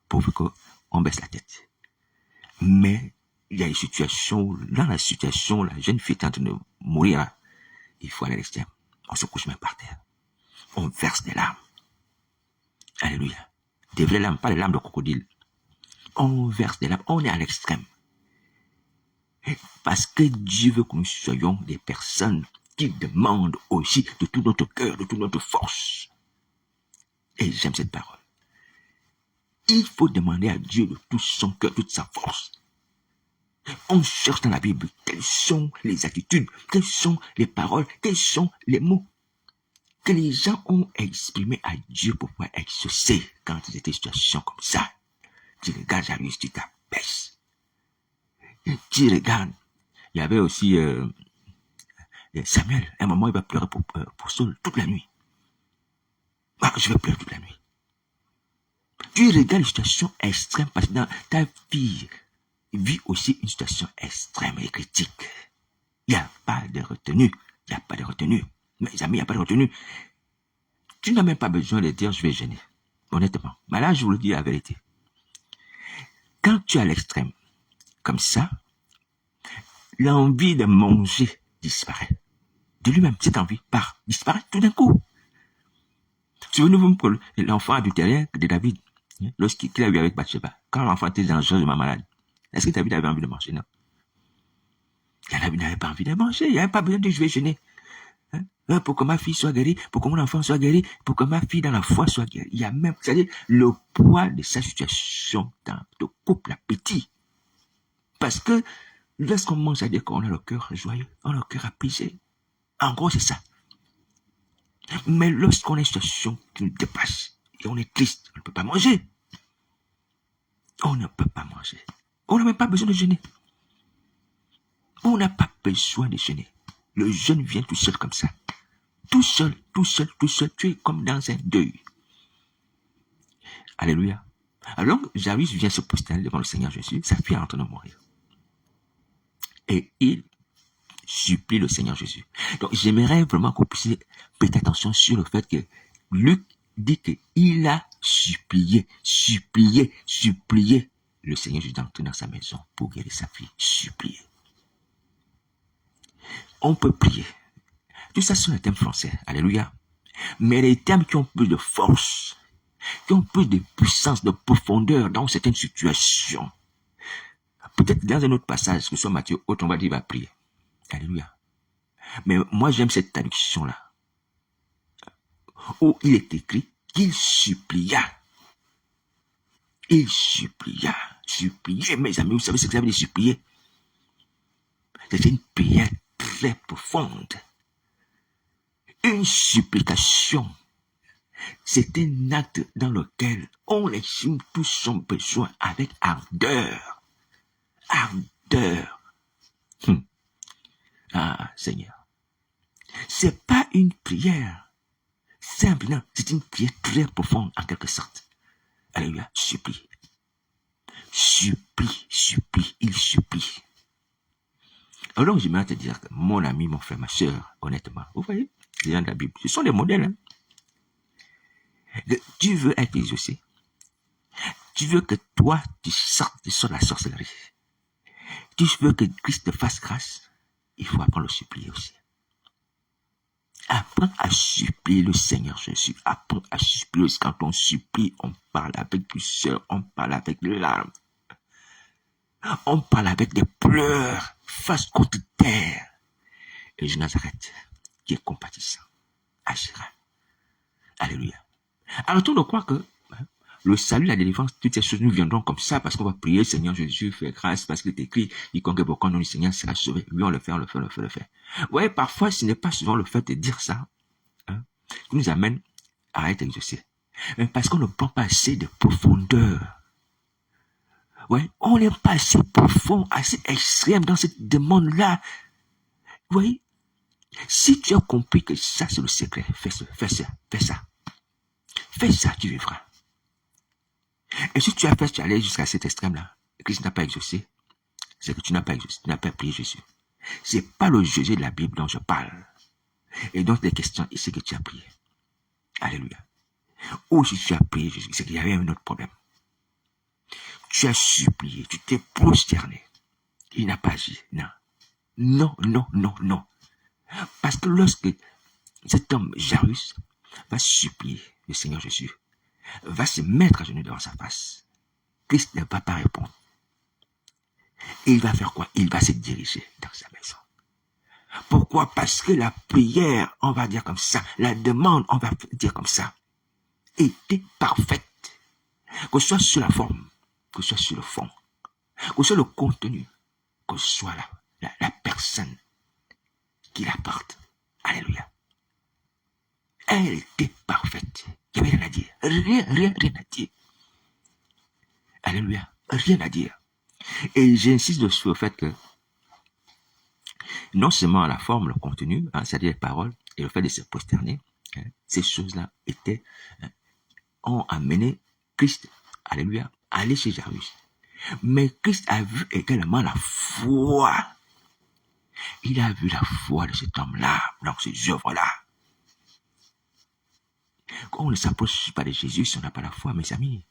Pourvu qu'on baisse la tête. Mais il y a une situation, dans la situation, la jeune fille est en train de mourir, il faut aller à l'extrême. On se couche même par terre. On verse des larmes. Alléluia. Des vraies larmes, pas les larmes de crocodile. On verse des larmes, on est à l'extrême. Parce que Dieu veut que nous soyons des personnes qui demandent aussi de tout notre cœur, de toute notre force. Et j'aime cette parole. Il faut demander à Dieu de tout son cœur, toute sa force. On cherche dans la Bible quelles sont les attitudes, quelles sont les paroles, quels sont les mots que les gens ont exprimés à Dieu pour pouvoir exaucer quand ils étaient en situation comme ça. Tu regardes Jairus, tu t'abaisses. Tu regardes. Il y avait aussi Samuel. À un moment, il va pleurer pour Saul toute la nuit. Je vais pleurer toute la nuit. Tu regardes une situation extrême parce que dans ta vie vit aussi une situation extrême et critique. Il n'y a pas de retenue. Il n'y a pas de retenue. Mes amis, il n'y a pas de retenue. Tu n'as même pas besoin de dire je vais jeûner. Honnêtement. Mais là, je vous le dis la vérité. Quand tu es à l'extrême, comme ça, l'envie de manger disparaît. De lui-même, cette envie disparaît tout d'un coup. Souvenez-vous pour l'enfant adultérien de David, lorsqu'il a eu avec Bathsheba, quand l'enfant était dangereusement malade. Est-ce que David avait envie de manger? Non. David n'avait pas envie de manger. Il n'y avait pas besoin de je vais jeûner. Pour que ma fille soit guérie, pour que mon enfant soit guéri, pour que ma fille dans la foi soit guérie. Il y a même, c'est-à-dire, le poids de sa situation te coupe l'appétit. Parce que lorsqu'on mange, c'est-à-dire qu'on a le cœur joyeux, on a le cœur apaisé. En gros, c'est ça. Mais lorsqu'on a une situation qui nous dépasse, et on est triste, on ne peut pas manger. On ne peut pas manger. On n'a même pas besoin de jeûner. On n'a pas besoin de jeûner. Le jeûne vient tout seul comme ça. Tout seul, tu es comme dans un deuil. Alléluia. Alors, Jairus vient se poster devant le Seigneur Jésus, sa fille est en train de mourir. Et il supplie le Seigneur Jésus. Donc, j'aimerais vraiment qu'on puisse prêter attention sur le fait que Luc dit qu'il a supplié le Seigneur Jésus d'entrer dans sa maison pour guérir sa fille. Supplier. On peut prier. Tout ça sont les termes français. Alléluia. Mais les termes qui ont plus de force, qui ont plus de puissance, de profondeur dans certaines situations. Peut-être dans un autre passage, que ce soit Matthieu, autre on va dire, il va prier. Alléluia. Mais moi, j'aime cette traduction-là. Où il est écrit qu'il supplia. Il supplia. Supplier, mes amis, vous savez ce que ça veut dire supplier? C'est une prière très profonde. Une supplication, c'est un acte dans lequel on exprime tout son besoin avec ardeur. Ardeur. Ah, Seigneur. C'est pas une prière simple, non. C'est une prière très profonde, en quelque sorte. Alléluia, supplie. Il supplie. Alors, j'aimerais te dire que mon ami, mon frère, ma soeur, honnêtement, vous voyez, les gens de la Bible, ce sont des modèles. Hein. Tu veux être exaucé. Tu veux que toi, tu sortes de la sorcellerie. Tu veux que Christ te fasse grâce. Il faut apprendre à le supplier aussi. Apprends à supplier le Seigneur Jésus. Apprends à supplier aussi. Quand on supplie, on parle avec douceur, on parle avec larmes. On parle avec des pleurs, face contre terre. Et Jésus Nazareth, qui est compatissant, agira. Alléluia. Arrêtons de croire que le salut, la délivrance, toutes ces choses nous viendront comme ça parce qu'on va prier, Seigneur Jésus, fais grâce, parce qu'il est écrit, quiconque est au nom du Seigneur sera sauvé. Oui, on le fait. Vous voyez, parfois, ce n'est pas souvent le fait de dire ça qui nous amène à être exaucés. Mais parce qu'on ne prend pas assez de profondeur. Ouais, on n'est pas assez profond, assez extrême dans cette demande-là. Vous voyez, si tu as compris que ça, c'est le secret, fais ça. Fais ça, tu vivras. Et si tu as fait, tu es allé jusqu'à cet extrême-là, et que tu n'as pas exaucé, c'est que tu n'as pas exaucé, tu n'as pas prié Jésus. C'est pas le Jésus de la Bible dont je parle. Et donc, les questions, c'est que tu as prié. Alléluia. Ou si tu as prié Jésus, c'est qu'il y avait un autre problème. Tu as supplié, tu t'es prosterné. Il n'a pas agi. Non. Parce que lorsque cet homme, Jairus, va supplier le Seigneur Jésus, va se mettre à genoux devant sa face, Christ ne va pas répondre. Et il va faire quoi? Il va se diriger dans sa maison. Pourquoi? Parce que la prière, on va dire comme ça, la demande, on va dire comme ça, était parfaite. Que ce soit sur la forme, que ce soit sur le fond, que ce soit le contenu, que ce soit la personne qui la porte. Alléluia. Elle était parfaite. Il n'y avait rien à dire. Rien à dire. Alléluia. Rien à dire. Et j'insiste sur le fait que non seulement la forme, le contenu, c'est-à-dire les paroles, et le fait de se prosterner, ces choses-là ont amené Christ, alléluia, allait chez Jairus. Mais Christ a vu également la foi. Il a vu la foi de cet homme-là, dans ces œuvres-là. Quand on ne s'approche pas de Jésus, si on n'a pas la foi, mes amis.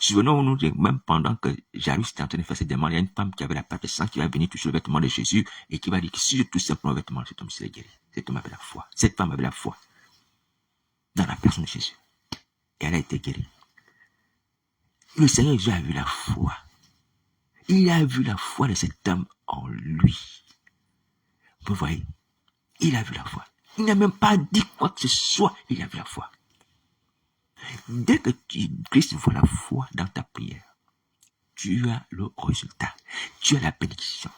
Souvenons-nous, même pendant que Jairus était en train de faire cette demande, il y a une femme qui avait la pâte de sang qui va venir toucher le vêtement de Jésus et qui va dire que si je touche simplement le vêtement de cet homme, c'est guéri. Cet homme avait la foi. Cette femme avait la foi dans la personne de Jésus. Et elle a été guérie. Le Seigneur Jésus a vu la foi. Il a vu la foi de cet homme en lui. Vous voyez, il a vu la foi. Il n'a même pas dit quoi que ce soit, il a vu la foi. Dès que Christ voit la foi dans ta prière, tu as le résultat. Tu as la bénédiction.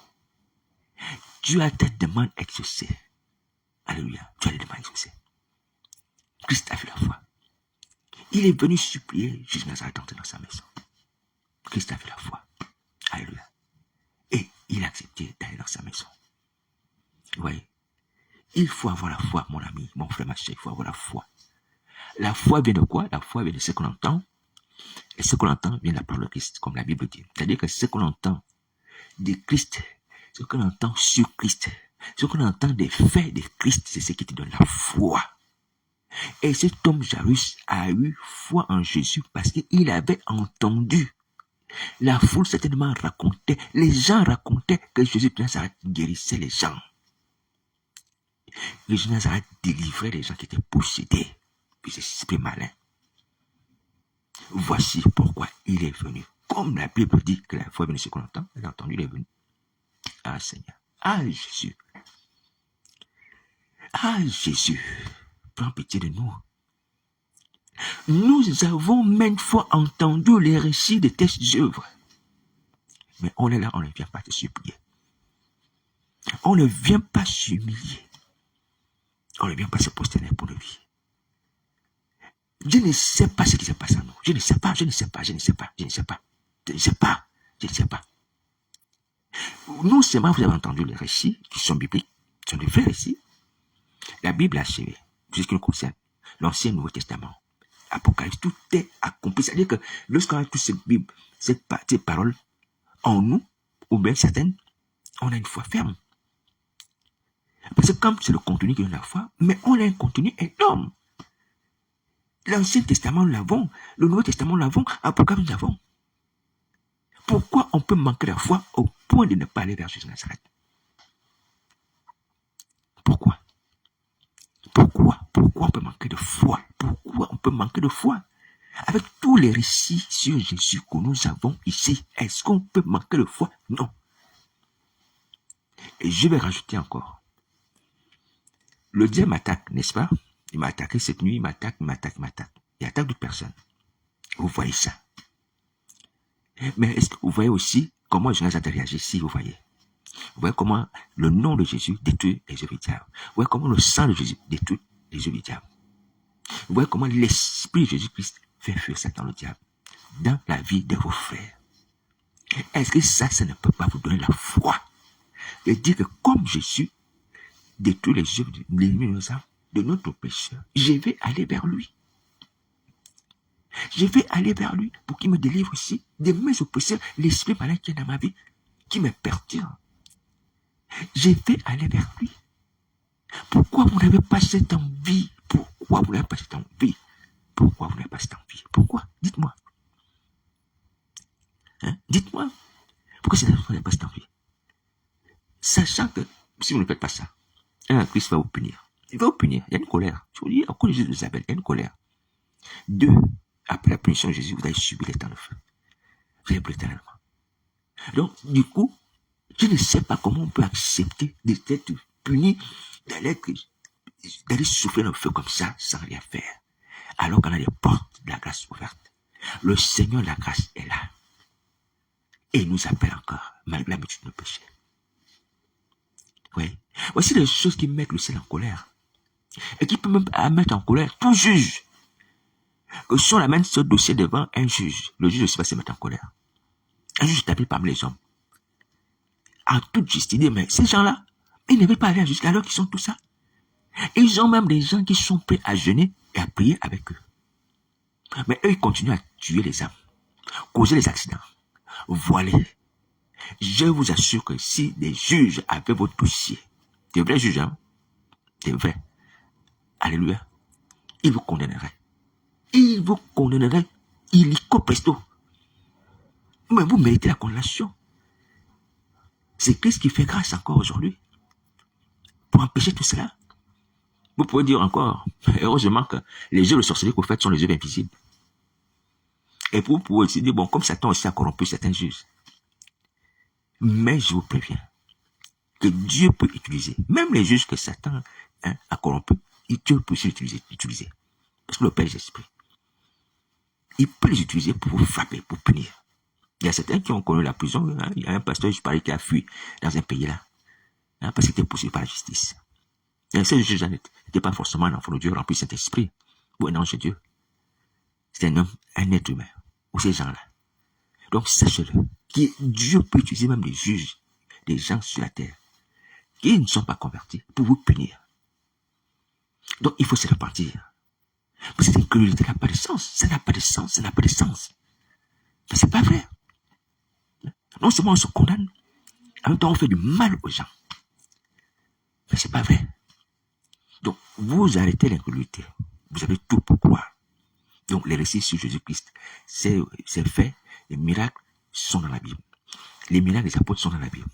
Tu as ta demande exaucée. Alléluia. Tu as les demandes exaucées. Christ a vu la foi. Il est venu supplier Jésus de Nazareth d'entrer dans sa maison. Christ a vu la foi. Alléluia. Et il a accepté d'aller dans sa maison. Vous voyez, il faut avoir la foi, mon ami, mon frère, ma chère, il faut avoir la foi. La foi vient de quoi? La foi vient de ce qu'on entend. Et ce qu'on entend vient de la parole de Christ, comme la Bible dit. C'est-à-dire que ce qu'on entend de Christ, ce qu'on entend sur Christ, ce qu'on entend des faits de Christ, c'est ce qui te donne la foi. Et cet homme Jairus a eu foi en Jésus parce qu'il avait entendu. La foule certainement racontait, les gens racontaient que Jésus de Nazareth guérissait les gens. Jésus de Nazareth délivrait les gens qui étaient possédés. Puis c'est esprits malins. Voici pourquoi il est venu. Comme la Bible dit que la foi vient de ce qu'on entend, elle a entendu, il est venu. Ah Seigneur, ah Jésus, ah Jésus, prends pitié de nous. Nous avons maintes fois entendu les récits de tes œuvres. Mais on est là, on ne vient pas te supplier. On ne vient pas s'humilier. On ne vient pas se prosterner pour lui. Je ne sais pas ce qui se passe en nous. Je ne sais pas. Non seulement vous avez entendu les récits qui sont bibliques, qui sont des vrais récits. La Bible a achevé, tout ce qui nous concerne, l'Ancien et le Nouveau Testament, Apocalypse, tout est accompli. C'est-à-dire que lorsqu'on a toutes ces Bibles, ces paroles en nous, ou bien certaines, on a une foi ferme. Parce que comme c'est le contenu qui donne la foi, mais on a un contenu énorme. L'Ancien Testament, nous l'avons. Le Nouveau Testament, nous l'avons. Apocalypse, nous l'avons. Pourquoi on peut manquer la foi au point de ne pas aller vers Jésus de Nazareth? Pourquoi on peut manquer de foi? Pourquoi on peut manquer de foi? Avec tous les récits sur Jésus que nous avons ici, est-ce qu'on peut manquer de foi? Non. Et je vais rajouter encore. Le diable m'attaque, n'est-ce pas? Il m'a attaqué cette nuit, il m'attaque. Il attaque d'autres personnes. Vous voyez ça. Mais est-ce que vous voyez aussi comment Jésus a réagi ici, vous voyez? Vous voyez comment le nom de Jésus détruit les œuvres du diable. Vous voyez comment le sang de Jésus détruit les œuvres du diable. Vous voyez comment l'esprit de Jésus-Christ fait fuir Satan le diable dans la vie de vos frères. Est-ce que ça ne peut pas vous donner la foi de dire que comme Jésus détruit les œuvres de notre pécheur, je vais aller vers lui. Je vais aller vers lui pour qu'il me délivre aussi de mes oppresseurs, l'esprit malin qui est dans ma vie, qui me perturbe. Je vais aller vers lui. Pourquoi vous n'avez pas cette envie? Pourquoi vous n'avez pas cette envie? Pourquoi? Dites-moi. Dites-moi. Pourquoi vous n'avez pas cette envie? Sachant que si vous ne faites pas ça, Christ va vous punir. Il va vous punir. Il y a une colère. Je vous dis, à cause de Jésus d'Isabelle, il y a une colère. 2, après la punition de Jésus, vous allez subir l'éternel feu. Vous allez brûler éternellement. Donc, du coup, je ne sais pas comment on peut accepter d'être puni, d'aller souffler dans le feu comme ça, sans rien faire. Alors qu'on a les portes de la grâce ouvertes. Le Seigneur de la grâce est là. Et il nous appelle encore, malgré la multitude de nos péchés. Oui. Voici les choses qui mettent le ciel en colère. Et qui peut même mettre en colère tout juge. Que si on amène ce dossier devant un juge, le juge aussi va se mettre en colère. Un juge établi parmi les hommes. En toute justice, mais ces gens-là, ils ne veulent pas aller à justice alors qu'ils sont tout ça. Ils ont même des gens qui sont prêts à jeûner et à prier avec eux. Mais eux, ils continuent à tuer les âmes, causer les accidents, voler. Je vous assure que si des juges avaient votre dossier, des vrais juges, hein, des vrais, alléluia, ils vous condamneraient. Ils vous condamneraient illico presto. Mais vous méritez la condamnation. C'est Christ qui fait grâce encore aujourd'hui pour empêcher tout cela. Vous pouvez dire encore, heureusement que les œuvres de sorcellerie que vous faites sont les œuvres invisibles. Et vous pouvez aussi dire, bon, comme Satan aussi a corrompu certains juges. Mais je vous préviens que Dieu peut utiliser, même les juges que Satan a corrompus, Dieu peut aussi utiliser. Parce que le Père est esprit. Il peut les utiliser pour vous frapper, pour punir. Il y a certains qui ont connu la prison. Hein. Il y a un pasteur, je parlais, qui a fui dans un pays là. Hein, parce qu'il était poursuivi par la justice. Et ces juges n'étaient pas forcément un enfant de Dieu rempli de Saint-Esprit ou un ange de Dieu. C'était un homme, un être humain. Ou ces gens-là. Donc sachez-le, que Dieu peut utiliser même les juges, des gens sur la terre, qui ne sont pas convertis, pour vous punir. Donc il faut se repentir. Mais cette incrédulité n'a pas de sens. Ça n'a pas de sens. Ça n'a pas de sens. Mais c'est pas vrai. Non seulement on se condamne, en même temps on fait du mal aux gens. Mais c'est pas vrai. Donc vous arrêtez l'incrédulité. Vous avez tout pour croire. Donc les récits sur Jésus-Christ, c'est fait. Les miracles sont dans la Bible. Les miracles des apôtres sont dans la Bible.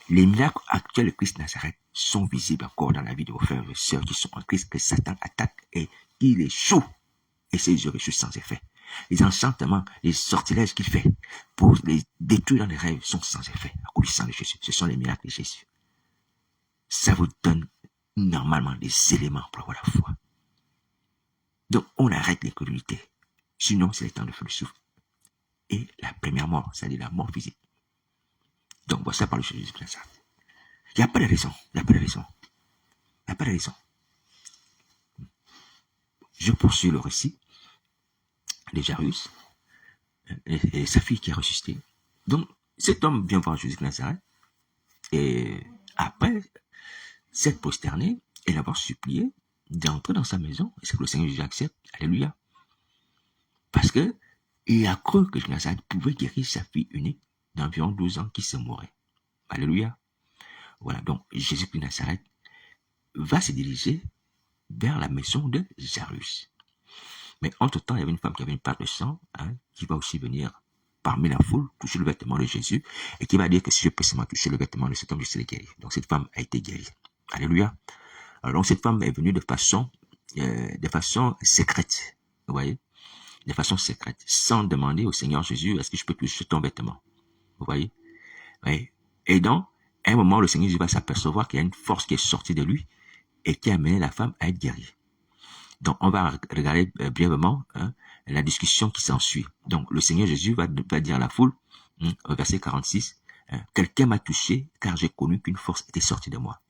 Les miracles actuels de Christ Nazareth sont visibles encore dans la vie de vos frères et sœurs qui sont en Christ, que Satan attaque et il échoue. Et ces œuvres échouent sans effet. Les enchantements, les sortilèges qu'il fait pour les détruire dans les rêves sont sans effet à cause du sang de Jésus. Ce sont les miracles de Jésus. Ça vous donne normalement des éléments pour avoir la foi. Donc on arrête l'incrédulité. Sinon c'est le temps de feu du souffle. Et la première mort, c'est-à-dire la mort physique. Donc voilà, ça parle de Jésus Christ. Il n'y a pas de raison. Il n'y a pas de raison. Il n'y a pas de raison. Je poursuis le récit de Jairus et sa fille qui est ressuscitée. Donc, cet homme vient voir Jésus de Nazareth et après s'être prosterné et l'avoir supplié d'entrer dans sa maison, est-ce que le Seigneur Jésus accepte? Alléluia. Parce que il a cru que Jésus de Nazareth pouvait guérir sa fille unique d'environ 12 ans qui se mourait. Alléluia. Voilà, donc Jésus de Nazareth va se diriger vers la maison de Jairus. Mais entre-temps, il y avait une femme qui avait une part de sang, qui va aussi venir parmi la foule, toucher le vêtement de Jésus, et qui va dire que si je peux seulement toucher le vêtement de cet homme, je serai guéri. Donc cette femme a été guérie. Alléluia. Alors donc cette femme est venue de façon secrète. Vous voyez? De façon secrète, sans demander au Seigneur Jésus, est-ce que je peux toucher ton vêtement? Vous voyez? Oui. Et donc, à un moment, le Seigneur Jésus va s'apercevoir qu'il y a une force qui est sortie de lui et qui a amené la femme à être guérie. Donc, on va regarder brièvement la discussion qui s'ensuit. Donc, le Seigneur Jésus va dire à la foule, verset 46, quelqu'un m'a touché car j'ai connu qu'une force était sortie de moi.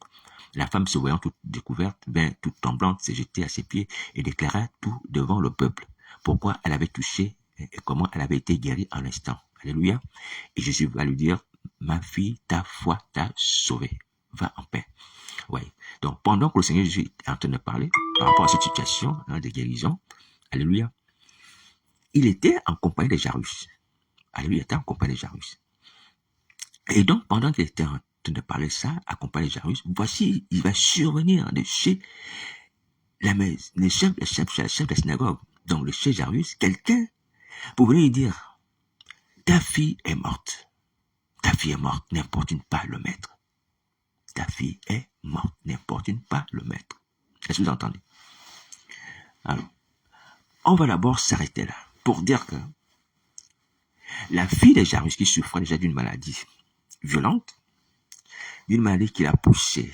La femme, se voyant toute découverte, toute tremblante, s'est jetée à ses pieds et déclara tout devant le peuple. Pourquoi elle avait touché et comment elle avait été guérie en l'instant. Alléluia. Et Jésus va lui dire, ma fille, ta foi t'a sauvée. Va en paix. Oui. Donc, pendant que le Seigneur Jésus est en train de parler, par rapport à cette situation de guérison, alléluia, il était en compagnie de Jairus. Alléluia, il était en compagnie de Jairus. Et donc, pendant qu'il était en train de parler ça, accompagné de Jairus, voici, il va survenir de chez le chef de la synagogue, donc le chef Jairus, quelqu'un, pour venir lui dire, ta fille est morte. Ta fille est morte, n'importune pas le maître. Ta fille est morte, n'importune pas le maître. Est-ce que vous entendez? Alors, on va d'abord s'arrêter là, pour dire que la fille de Jairus qui souffrait déjà d'une maladie violente, d'une maladie qui l'a poussée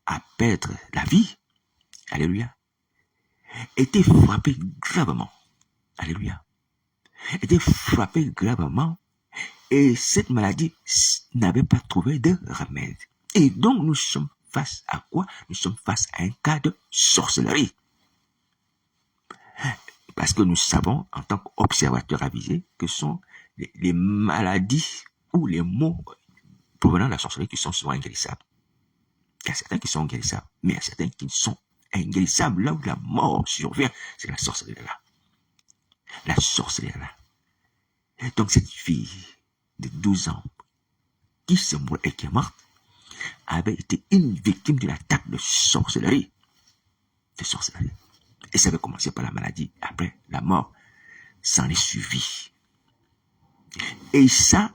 à perdre la vie, alléluia, était frappée gravement, alléluia, était frappée gravement, et cette maladie n'avait pas trouvé de remède. Et donc nous sommes face à quoi? Nous sommes face à un cas de sorcellerie. Parce que nous savons, en tant qu'observateurs avisés, que ce sont les maladies ou les maux provenant de la sorcellerie qui sont souvent inguérissables. Il y a certains qui sont inguérissables, mais il y a certains qui sont inguérissables. Là où la mort survient, c'est la sorcellerie là. la sorcellerie là. Donc cette fille de 12 ans qui se mourait et qui est morte avait été une victime d'une attaque de sorcellerie. De sorcellerie. Et ça avait commencé par la maladie. Après la mort, s'en est suivi. Et ça,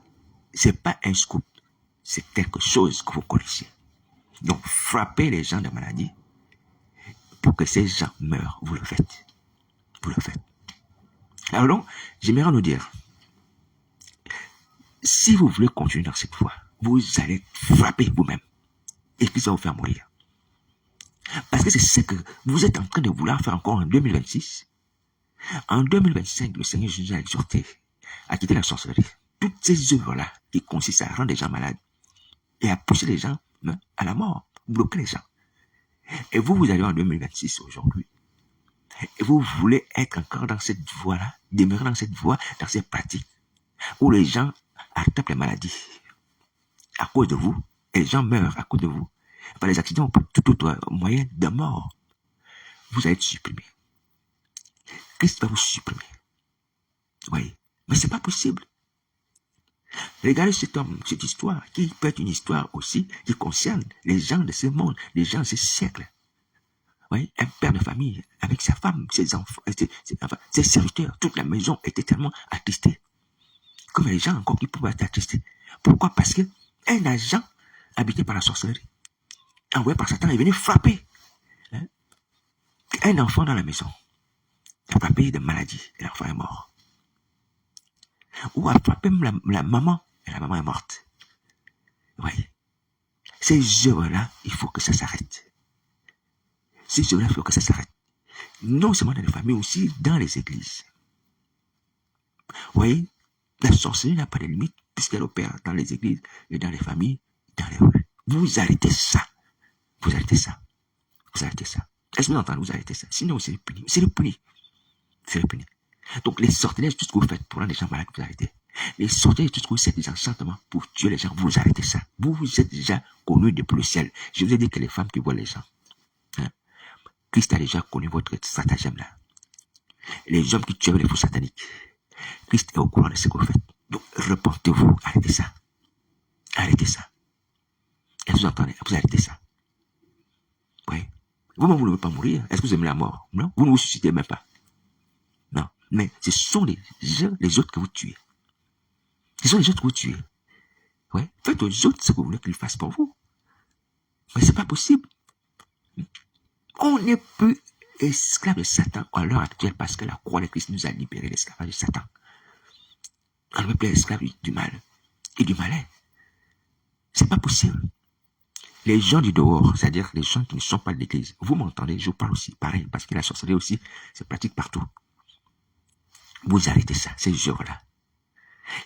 c'est pas un scoop. C'est quelque chose que vous connaissez. Donc, frappez les gens de maladie pour que ces gens meurent. Vous le faites. Vous le faites. Alors donc, j'aimerais nous dire, si vous voulez continuer dans cette voie, vous allez frapper vous-même. Et puis ça va vous faire mourir. Parce que c'est ce que vous êtes en train de vouloir faire encore en 2026. En 2025, le Seigneur Jésus a exhorté à quitter la sorcellerie. Toutes ces œuvres-là qui consistent à rendre les gens malades et à pousser les gens à la mort, bloquer les gens. Et vous, vous allez en 2026 aujourd'hui. Et vous voulez être encore dans cette voie-là, demeurer dans cette voie, dans cette pratique, où les gens attrapent les maladies à cause de vous, et les gens meurent à cause de vous. Par les accidents, tout autre moyen de mort, vous allez être supprimé. Christ va vous supprimer. Oui, mais c'est pas possible. Regardez cet homme, cette histoire, qui peut être une histoire aussi qui concerne les gens de ce monde, les gens de ce siècle. Oui, un père de famille avec sa femme, ses enfants, ses serviteurs, toute la maison était tellement attristée. Comme les gens encore qui pouvaient être attristés. Pourquoi? Parce que un agent habité par la sorcellerie, envoyé par Satan, est venu frapper un enfant dans la maison. Il a frappé de maladie et l'enfant est mort. Ou a frappé la maman et la maman est morte. Oui. Ces œuvres-là, il faut que ça s'arrête. Ces œuvres-là, il faut que ça s'arrête. Non seulement dans les familles, aussi dans les églises. Oui. La sorcellerie n'a pas de limite puisqu'elle opère dans les églises et dans les familles, dans les rues. Vous arrêtez ça. Vous arrêtez ça. Vous arrêtez ça. Est-ce que vous entendez? Vous arrêtez ça. Sinon, c'est puni. C'est puni. C'est puni. Donc, les sortilèges, tout ce que vous faites pour rendre les gens malades, vous arrêtez. Les sortilèges, tout ce que vous faites, des enchantements pour tuer les gens, vous arrêtez ça. Vous êtes déjà connus depuis le ciel. Je vous ai dit que les femmes qui voient les gens, Christ a déjà connu votre stratagème là. Les hommes qui tuent les fous sataniques, Christ est au courant de ce que vous faites. Donc, repentez-vous, arrêtez ça. Arrêtez ça. Est-ce que vous entendez? Vous arrêtez ça. Oui. Vous-même, vous ne voulez pas mourir. Est-ce que vous aimez la mort? Non? Vous ne vous suscitez même pas. Non. Mais ce sont les autres que vous tuez. Ce sont les autres que vous tuez. Oui. Faites aux autres ce que vous voulez qu'ils fassent pour vous. Mais c'est pas possible. On n'est plus esclave de Satan à l'heure actuelle parce que la croix de Christ nous a libérés de l'esclavage de Satan. On n'est plus esclave du mal et du malin. C'est pas possible. Les gens du dehors, c'est-à-dire les gens qui ne sont pas de l'église, vous m'entendez, je vous parle aussi, pareil, parce que la sorcellerie aussi, c'est pratique partout. Vous arrêtez ça, ces jours-là.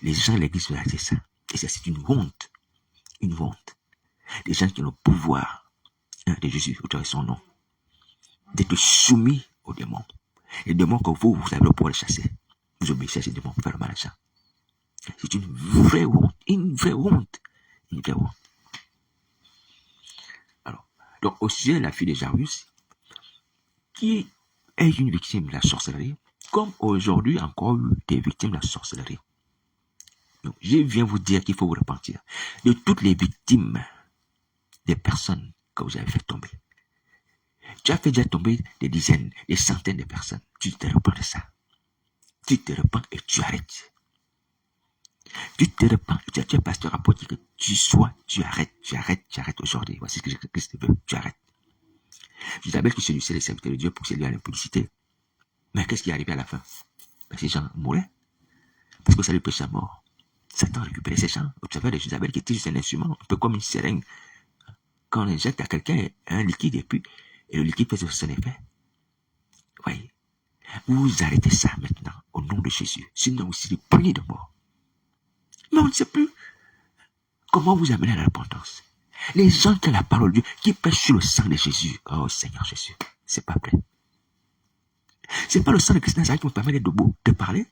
Les gens de l'église, vous arrêtez ça. Et ça, c'est une honte. Une honte. Les gens qui ont le pouvoir de Jésus, vous son nom, d'être soumis aux démons. Les démons que vous avez le pouvoir de chasser. Vous obéissez à ces démons pour faire le mal à ça. C'est une vraie honte. Une vraie honte. Une vraie honte. Alors, donc au sujet de la fille de Jairus, qui est une victime de la sorcellerie, comme aujourd'hui encore eu des victimes de la sorcellerie. Donc, je viens vous dire qu'il faut vous repentir de toutes les victimes des personnes que vous avez fait tomber. Tu as fait déjà tomber des dizaines, des centaines de personnes. Tu te repens de ça. Tu te repens et tu arrêtes. Tu te repens et tu es pasteur à dire que tu arrêtes aujourd'hui. Voici ce que Christ veut, tu arrêtes. Isabelle qui séduisait les serviteurs de Dieu pour séduire à l'impudicité. Mais qu'est-ce qui est arrivé à la fin? Ces gens mouraient. Parce que ça lui péché à mort. Satan récupérait ces gens. Vous savez, les Isabelle qui était juste un instrument, un peu comme une seringue. Quand on injecte à quelqu'un un liquide et le liquide fait son effet. Voyez. Vous arrêtez ça maintenant, au nom de Jésus. Sinon, vous serez puni de mort. Mais on ne sait plus comment vous amener à la repentance. Les gens qui ont la parole de Dieu, qui pêchent sur le sang de Jésus. Oh Seigneur Jésus, c'est pas vrai. C'est pas le sang de Christ Nazareth qui me permet d'être debout, de parler,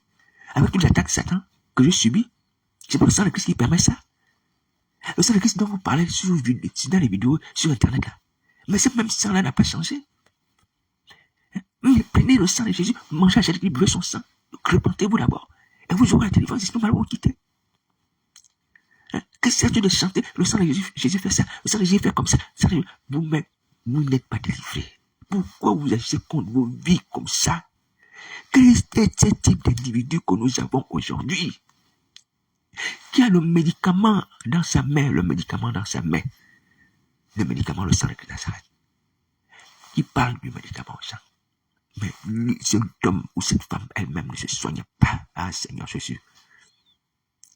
avec toutes les attaques de Satan que j'ai subies. C'est pas le sang de Christ qui permet ça. Le sang de Christ dont vous parlez dans les vidéos sur Internet là. Mais ce même sang là n'a pas changé. Mais prenez le sang de Jésus, mangez à chaque buvez son sang. repentez-vous d'abord. Et vous aurez la délivrance, sinon mal vous quitter. Qu'est-ce que c'est de chanter? Le sang de Jésus fait ça, le sang de Jésus fait comme ça. Vous-même, vous n'êtes pas délivrés. Pourquoi vous agissez contre vos vies comme ça? Quel est ce type d'individu que nous avons aujourd'hui? Qui a le médicament dans sa main, le médicament dans sa main. Le médicament, le sang de Nazareth. Qui parle du médicament au sang. Mais lui, cet homme ou cette femme elle-même ne se soigne pas. Ah, Seigneur Jésus.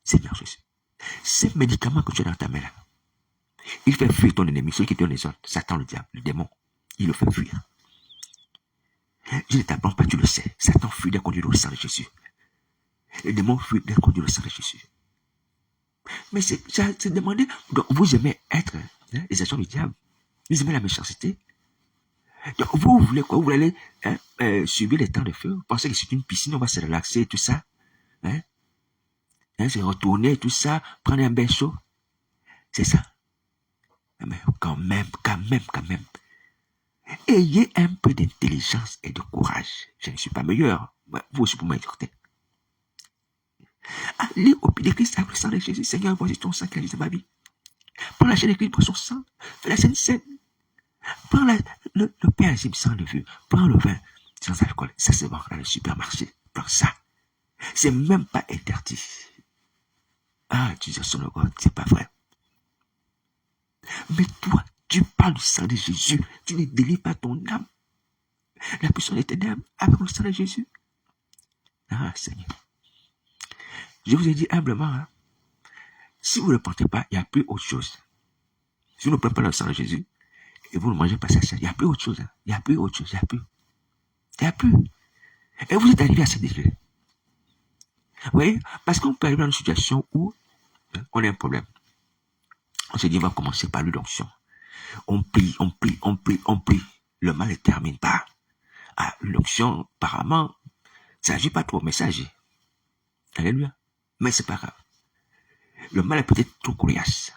Seigneur Jésus. Ce médicament que tu as dans ta main là, il fait fuir ton ennemi, celui qui te donne les ordres, Satan, le diable, le démon. Il le fait fuir. Je ne t'apprends pas, tu le sais. Satan fuit dès qu'on dit le sang de Jésus. Le démon fuit dès qu'on dit le sang de Jésus. Mais c'est demandé. Donc, vous aimez être les agents du diable. Vous aimez la méchanceté. Donc, vous voulez quoi? Vous voulez aller subir les temps de feu? Vous pensez que c'est une piscine, on va se relaxer, tout ça? Se retourner, tout ça, prendre un bain chaud. C'est ça. Mais quand même. Ayez un peu d'intelligence et de courage. Je ne suis pas meilleur. Vous aussi, pour m'exhorter. Allez au pied de Christ avec le sang de Jésus. Seigneur, voici ton sang qui a visé ma vie. Prends la chaîne de Christ, prends son sang. Fais la scène saine. Prends le pain sans levure. Prends le vin sans alcool. Ça se vend dans le supermarché. Prends ça. C'est même pas interdit. Ah, tu dis son God, c'est pas vrai. Mais toi, tu parles du sang de Jésus. Tu ne délivres pas ton âme. La puissance de tes âmes avec le sang de Jésus. Ah, Seigneur. Je vous ai dit humblement, si vous ne le portez pas, il n'y a plus autre chose. Si vous ne prenez pas le sang de Jésus, et vous ne mangez pas ça, il n'y a plus autre chose. Il n'y a plus autre chose. Il n'y a plus. Et vous êtes arrivé à ce degré. Vous voyez, parce qu'on peut arriver dans une situation où on a un problème. On se dit, on va commencer par l'onction. On prie. Le mal ne termine pas. Ah, l'onction, apparemment, ça agit pas trop, mais ça agit. Alléluia. Mais c'est pas grave. Le mal est peut-être trop coriace.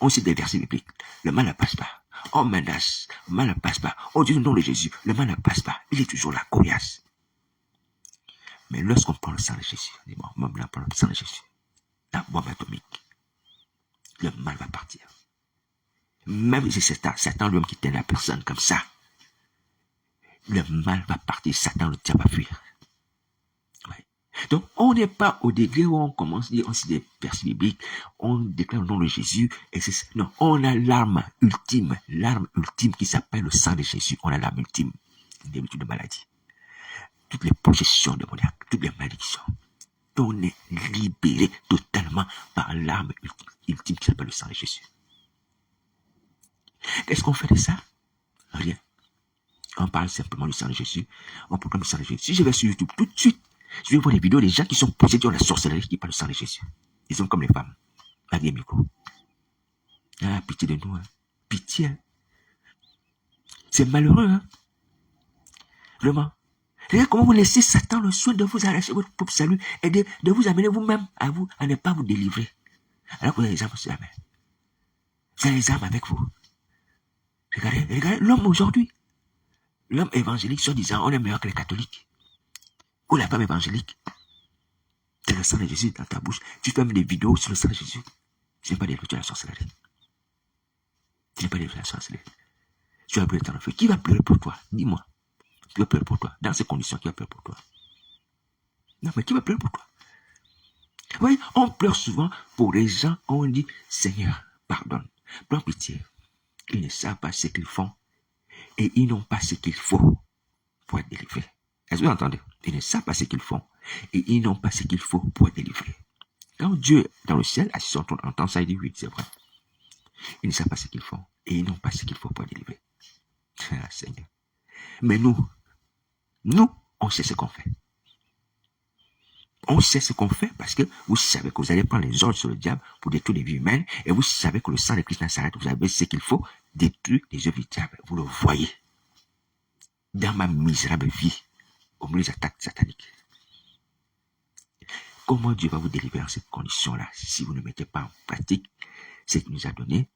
On sait des versets bibliques. Le mal ne passe pas. On menace. Le mal ne passe pas. On dit le nom de Jésus. Le mal ne passe pas. Il est toujours là, coriace. Mais lorsqu'on prend le sang de Jésus, on prend le sang de Jésus, la bombe atomique, le mal va partir. Même si c'est Satan lui-même qui tient la personne comme ça, le mal va partir, Satan le diable va fuir. Ouais. Donc, on n'est pas au degré où on commence à dire, on sait des versets bibliques, on déclare le nom de Jésus, et c'est, non, on a l'arme ultime qui s'appelle le sang de Jésus. On a l'arme ultime, d'habitude de maladie. Toutes les possessions démoniaques, toutes les malédictions. On est libéré totalement par l'arme ultime qui s'appelle le sang de Jésus. Qu'est-ce qu'on fait de ça? Rien. On parle simplement du sang de Jésus. On proclame le sang de Jésus. Si je vais sur YouTube tout de suite, je vais voir des vidéos des gens qui sont possédés de la sorcellerie qui parlent du sang de Jésus. Ils sont comme les femmes. Avec des micros. Ah, pitié de nous. Pitié. C'est malheureux. Vraiment. Regardez comment vous laissez Satan le soin de vous arracher votre propre salut et de vous amener vous-même à ne pas vous délivrer. Alors que vous avez les armes sur la main. Vous avez les armes avec vous. Regardez l'homme aujourd'hui. L'homme évangélique, soi-disant, on est meilleur que les catholiques. Ou la femme évangélique. Tu as le sang de Jésus dans ta bouche. Tu fais même des vidéos sur le sang de Jésus. Tu n'es pas délivré de la sorcellerie. Tu n'es pas délivré de la sorcellerie. Tu vas pleurer dans le feu. Qui va pleurer pour toi? Dis-moi. Qui va pleurer pour toi? Dans ces conditions, qui va pleurer pour toi? Non, mais qui va pleurer pour toi? Vous voyez, on pleure souvent pour les gens. On dit, Seigneur, pardonne. Prends pitié. Ils ne savent pas ce qu'ils font. Et ils n'ont pas ce qu'il faut pour être délivrés. Est-ce que vous entendez? Ils ne savent pas ce qu'ils font. Et ils n'ont pas ce qu'il faut pour être délivrés. Quand Dieu, dans le ciel, assis sur ton entend ça, il dit oui, c'est vrai. Ils ne savent pas ce qu'ils font. Et ils n'ont pas ce qu'il faut pour être délivrés. Ah, Seigneur. Mais nous, on sait ce qu'on fait. On sait ce qu'on fait parce que vous savez que vous allez prendre les ordres sur le diable pour détruire les vies humaines et vous savez que le sang de Christ Nazareth, vous avez ce qu'il faut détruire les œuvres du diable. Vous le voyez dans ma misérable vie au milieu des attaques sataniques. Comment Dieu va vous délivrer dans cette condition-là si vous ne mettez pas en pratique ce qu'il nous a donné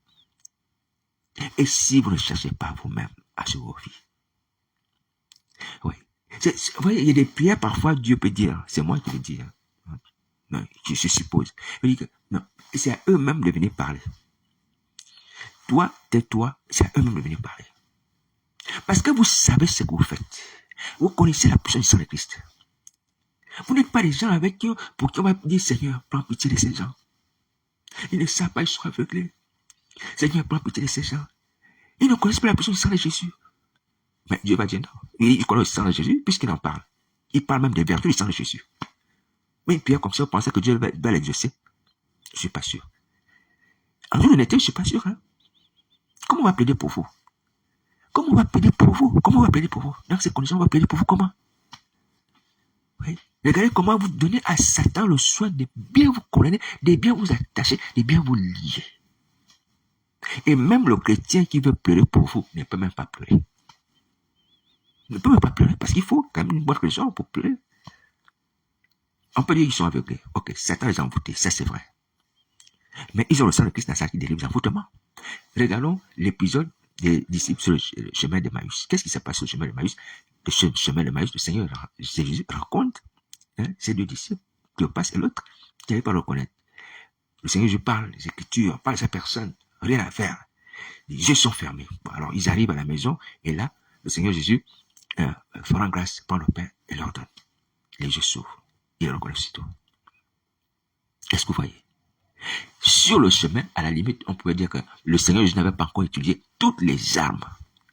et si vous ne cherchez pas vous-même à sauver vos vies? Oui, Vous voyez, il y a des prières, parfois, Dieu peut dire, c'est moi qui le dis, hein. Non, je suppose. Il dit que, non, c'est à eux-mêmes de venir parler. Toi, tais-toi, c'est à eux-mêmes de venir parler. Parce que vous savez ce que vous faites. Vous connaissez la puissance du sang de Christ. Vous n'êtes pas des gens avec qui, pour qui on va dire, Seigneur, prends pitié de ces gens. Ils ne savent pas, ils sont aveuglés. Seigneur, prends pitié de ces gens. Ils ne connaissent pas la puissance du sang de Jésus. Mais Dieu va dire non. Il connaît le sang de Jésus puisqu'il en parle. Il parle même des vertus du sang de Jésus. Mais une prière comme ça, vous pensez que Dieu va l'exaucer? Je ne suis pas sûr. En toute honnêteté, je ne suis pas sûr. Hein? Comment on va plaider pour vous? Comment on va plaider pour vous? Comment on va plaider pour vous? Dans ces conditions, on va plaider pour vous comment? Oui. Regardez comment vous donnez à Satan le soin de bien vous condamner, de bien vous attacher, de bien vous lier. Et même le chrétien qui veut pleurer pour vous ne peut même pas pleurer. Il ne peut même pas pleurer parce qu'il faut quand même une bonne raison pour pleurer. On peut dire qu'ils sont aveuglés. Ok, Satan les a envoûtés, ça c'est vrai. Mais ils ont le sang de Christ dans ça qui délivre les envoûtements. Regardons l'épisode des disciples sur le chemin d'Emmaüs. Qu'est-ce qui s'est passé au chemin d'Emmaüs? Le chemin d'Emmaüs, le Seigneur Jésus raconte ces deux disciples, Cléopas et l'autre, qui n'avaient pas le reconnaître. Le Seigneur Jésus parle des Écritures, parle de sa personne, rien à faire. Les yeux sont fermés. Bon, alors ils arrivent à la maison et là, le Seigneur Jésus fera grâce, prend le pain et leur donne. Les yeux s'ouvrent. Ils le reconnaissent aussitôt. Est-ce que vous voyez? Sur le chemin, à la limite, on pouvait dire que le Seigneur Jésus n'avait pas encore utilisé toutes les armes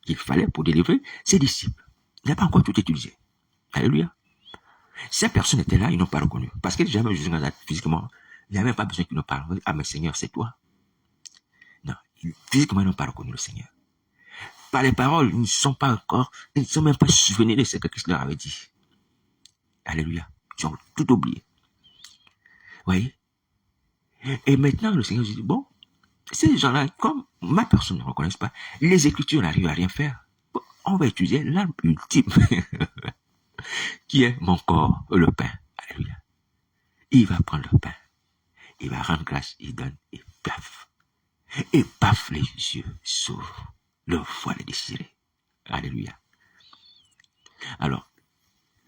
qu'il fallait pour délivrer ses disciples. Il n'a pas encore tout utilisé. Alléluia. Ces personnes étaient là, ils n'ont pas reconnu. Parce que jamais Jésus physiquement, il n'y avait même pas besoin qu'ils nous parlent. Ah, mais Seigneur, c'est toi. Non, physiquement, ils n'ont pas reconnu le Seigneur. Par les paroles, ils ne sont pas encore, ils ne sont même pas souvenus de ce que Christ leur avait dit. Alléluia. Ils ont tout oublié. Vous voyez? Et maintenant, le Seigneur dit, bon, ces gens-là, comme ma personne ne reconnaissent pas, les Écritures n'arrivent à rien faire. Bon, on va utiliser l'arme ultime, qui est mon corps, le pain. Alléluia. Il va prendre le pain. Il va rendre grâce, il donne, et paf. Et paf, les yeux s'ouvrent. Le voile est déchiré. Alléluia. Alors,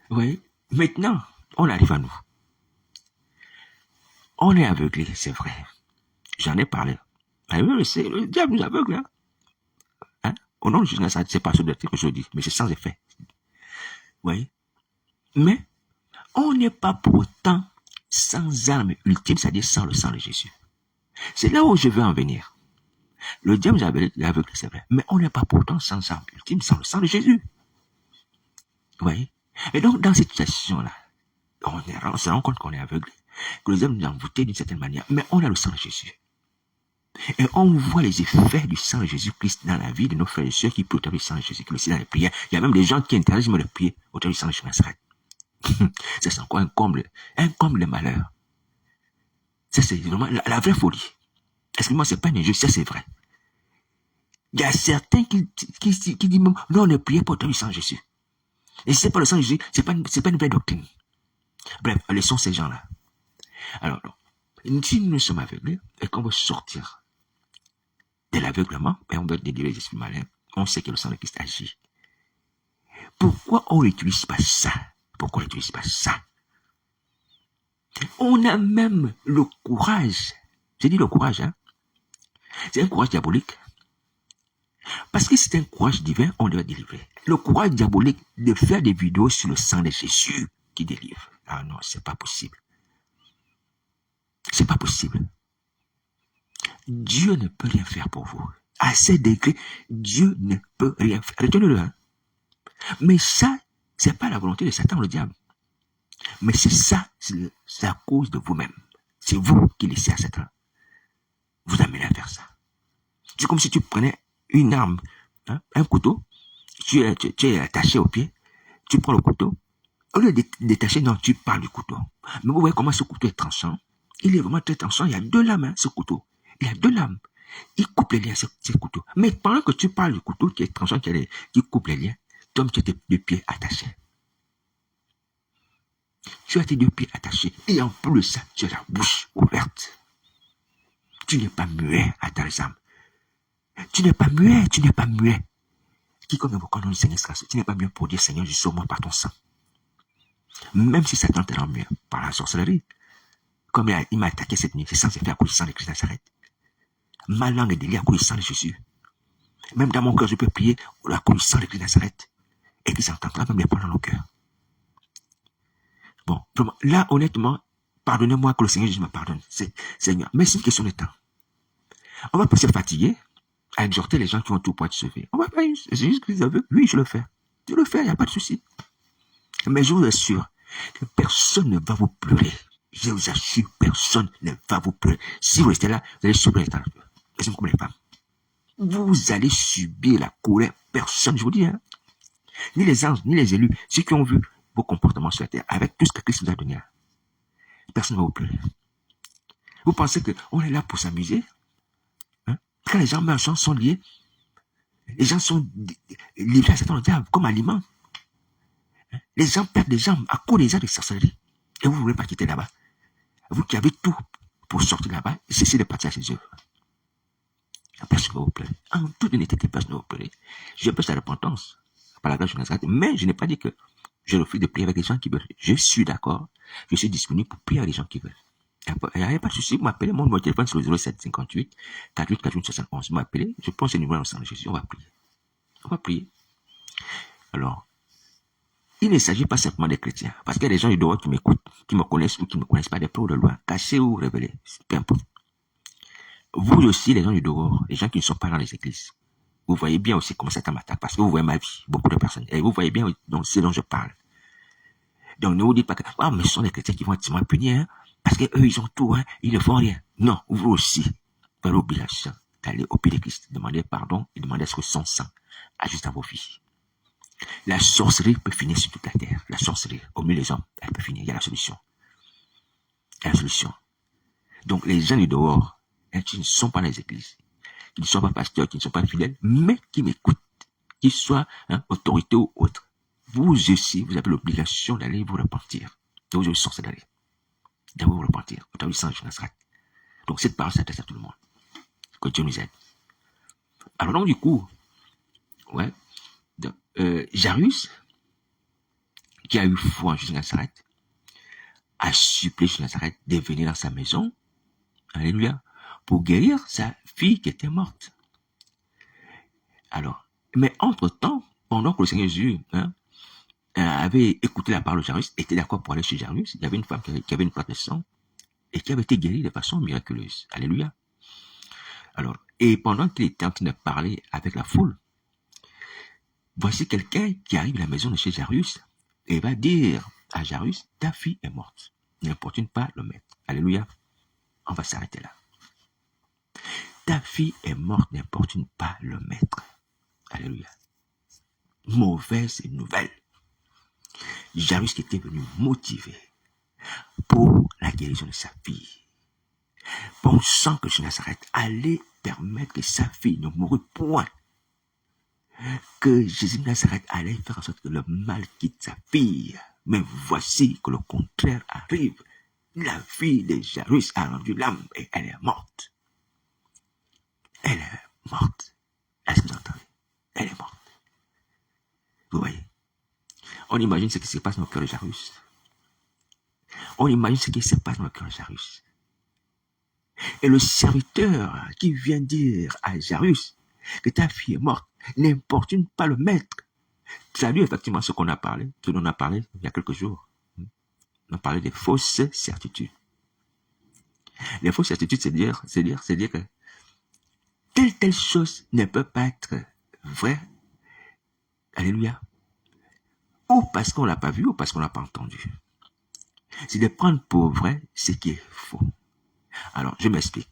vous voyez, maintenant, on arrive à nous. On est aveuglé, c'est vrai. J'en ai parlé. Le diable nous aveugle. Hein? Au nom de Jésus, ça c'est pas ce que je dis, mais c'est sans effet. Vous voyez? Mais, on n'est pas pour autant sans arme ultime, c'est-à-dire sans le sang de Jésus. C'est là où je veux en venir. Le diable nous aveugle, c'est vrai. Mais on n'est pas pour autant sans arme ultime, sans le sang de Jésus. Vous voyez? Et donc, dans cette situation-là, on se rend compte qu'on est aveuglé, que le diable nous a envoûtés d'une certaine manière, mais on a le sang de Jésus. Et on voit les effets du sang de Jésus-Christ dans la vie de nos frères et sœurs qui prient autour du sang de Jésus-Christ, aussi dans les prières. Il y a même des gens qui interdisent de prier autour du sang de Jésus-Christ. Ça, c'est encore un comble de malheur. Ça, c'est vraiment la vraie folie. Excusez-moi, c'est pas une injuste, ça, c'est vrai. Il y a certains qui disent même, non, on ne prie pas autour du sang de Jésus. Et si c'est pas le sang de Jésus, c'est pas une vraie doctrine. Bref, laissons ces gens-là. Alors, si nous sommes aveuglés et qu'on veut sortir de l'aveuglement, et on veut délivrer les esprits malins, on sait que le sang de Christ agit. Pourquoi on n'utilise pas ça? Pourquoi on n'utilise pas ça? On a même le courage. J'ai dit le courage, hein? C'est un courage diabolique. Parce que c'est un courage divin, on doit délivrer. Le courage diabolique de faire des vidéos sur le sang de Jésus qui délivre. Ah non, c'est pas possible. C'est pas possible. Dieu ne peut rien faire pour vous. À ce degré, Dieu ne peut rien faire. Retenez-le, hein? Mais ça, c'est pas la volonté de Satan, le diable. Mais c'est ça, c'est à cause de vous-même. C'est vous qui laissez à Satan vous amener à faire ça. C'est comme si tu prenais une arme, hein, un couteau, tu es attaché au pied, tu prends le couteau, au lieu de détacher, non, tu parles du couteau. Mais vous voyez comment ce couteau est tranchant. Il est vraiment très tranchant. Il y a deux lames, hein, ce couteau. Il y a deux lames. Il coupe les liens, ce couteau. Mais pendant que tu parles du couteau qui est tranchant, qui coupe les liens, toi, tu as tes deux pieds attachés. Tu as tes deux pieds attachés. Et en plus de ça, tu as la bouche ouverte. Tu n'es pas muet à ta âme. Tu n'es pas muet. Quiconque invoquera le nom du Seigneur sera sauvé. Tu n'es pas mieux pour dire Seigneur, je sauve-moi par ton sang. Même si Satan te rend mieux par la sorcellerie, comme il m'a attaqué cette nuit, c'est sans effet à cause du sang de Christ Nazareth. Ma langue est déliée à cause du sang de Jésus. Même dans mon cœur, je peux prier à cause du sang de Christ Nazareth. Et qu'il s'entendra même les paroles dans nos cœurs. Bon, là, honnêtement, pardonnez-moi que le Seigneur Jésus me pardonne. Seigneur, mais c'est une question de temps. On va pas se fatiguer à exhorter les gens qui ont tout pour être sauvés. On va pas, c'est juste que oui, je le fais. Je le fais, il n'y a pas de souci. Mais je vous assure que personne ne va vous pleurer. Je vous assure, personne ne va vous pleurer. Si vous restez là, vous allez subir les temps. Laissez-moi comme les femmes. Vous allez subir la colère. Personne, je vous dis, hein. Ni les anges, ni les élus, ceux qui ont vu vos comportements sur la terre, avec tout ce que Christ nous a donné. Personne ne va vous pleurer. Vous pensez qu'on est là pour s'amuser? Hein? Quand les gens meurent, les gens sont liés. Les gens sont livrés à Satan le diable comme aliment. Les gens perdent des jambes à cause des actes de sorcellerie. Et vous ne voulez pas quitter là-bas. Vous qui avez tout pour sortir là-bas, cessez de partir à ses œuvres. Personne ne va vous pleurer. En toute honnêteté, personne ne va vous pleurer. Je pêche la repentance par la grâce de Nazareth, mais je n'ai pas dit que je refuse de prier avec les gens qui veulent. Je suis d'accord. Je suis disponible pour prier avec les gens qui veulent. Il n'y a pas de souci. Vous m'appelez, mon numéro de téléphone sur le 0758 48 48 71. Vous m'appelez, je pense que c'est le numéro de Jésus. On va prier. On va prier. Alors, il ne s'agit pas simplement des chrétiens. Parce qu'il y a des gens du dehors qui m'écoutent, qui me connaissent ou qui ne me connaissent pas, des pros de loin, cachés ou révélés. Peu importe. Vous aussi, les gens du dehors, les gens qui ne sont pas dans les églises, vous voyez bien aussi comment Satan m'attaque, parce que vous voyez ma vie, beaucoup de personnes, et vous voyez bien donc, ce dont je parle. Donc ne vous dites pas que mais ce sont les chrétiens qui vont être punis, hein, parce qu'eux, ils ont tout, hein, ils ne font rien. Non, vous aussi, vous avez l'obligation d'aller au pied de Christ, demander pardon et demander à ce que son sang agisse dans vos vies. La sorcellerie peut finir sur toute la terre. La sorcellerie, au milieu des hommes, elle peut finir. Il y a la solution. Il y a la solution. Donc les gens du dehors, qui ne sont pas dans les églises, qui ne sont pas pasteurs, qui ne sont pas fidèles, mais qui m'écoutent, qu'ils soient autorité ou autre, vous aussi, vous avez l'obligation d'aller vous repentir. De vous sorcellerie. D'aller vous repentir. Au temps du sang de Nazareth. Donc cette parole s'adresse à tout le monde. Que Dieu nous aide. Alors donc du coup, ouais, Jairus, qui a eu foi en Jésus de Nazareth, a supplié Jésus de Nazareth de venir dans sa maison, alléluia, pour guérir sa fille qui était morte. Alors, mais entre-temps, pendant que le Seigneur Jésus avait écouté la parole de Jairus, était d'accord pour aller chez Jairus, il y avait une femme qui avait une plaque de sang et qui avait été guérie de façon miraculeuse. Alléluia. Alors, et pendant qu'il était en train de parler avec la foule, voici quelqu'un qui arrive à la maison de chez Jairus et va dire à Jairus, ta fille est morte. N'importune pas le maître. Alléluia. On va s'arrêter là. Ta fille est morte, n'importune pas le maître. Alléluia. Mauvaise nouvelle. Jairus qui était venu motiver pour la guérison de sa fille, pensant que Jésus de Nazareth allait permettre que sa fille ne mourût point, que Jésus de Nazareth allait faire en sorte que le mal quitte sa fille. Mais voici que le contraire arrive. La fille de Jairus a rendu l'âme et elle est morte. Elle est morte. Est-ce que vous entendez? Elle est morte. Vous voyez? On imagine ce qui se passe dans le cœur de Jairus. On imagine ce qui se passe dans le cœur de Jairus. Et le serviteur qui vient dire à Jairus que ta fille est morte n'importune pas le maître. Traduit effectivement ce qu'on a parlé, ce dont on a parlé il y a quelques jours. On a parlé des fausses certitudes. Les fausses certitudes, c'est dire que telle chose ne peut pas être vraie. Alléluia. Ou parce qu'on l'a pas vu, ou parce qu'on l'a pas entendu. C'est de prendre pour vrai ce qui est faux. Alors, je m'explique.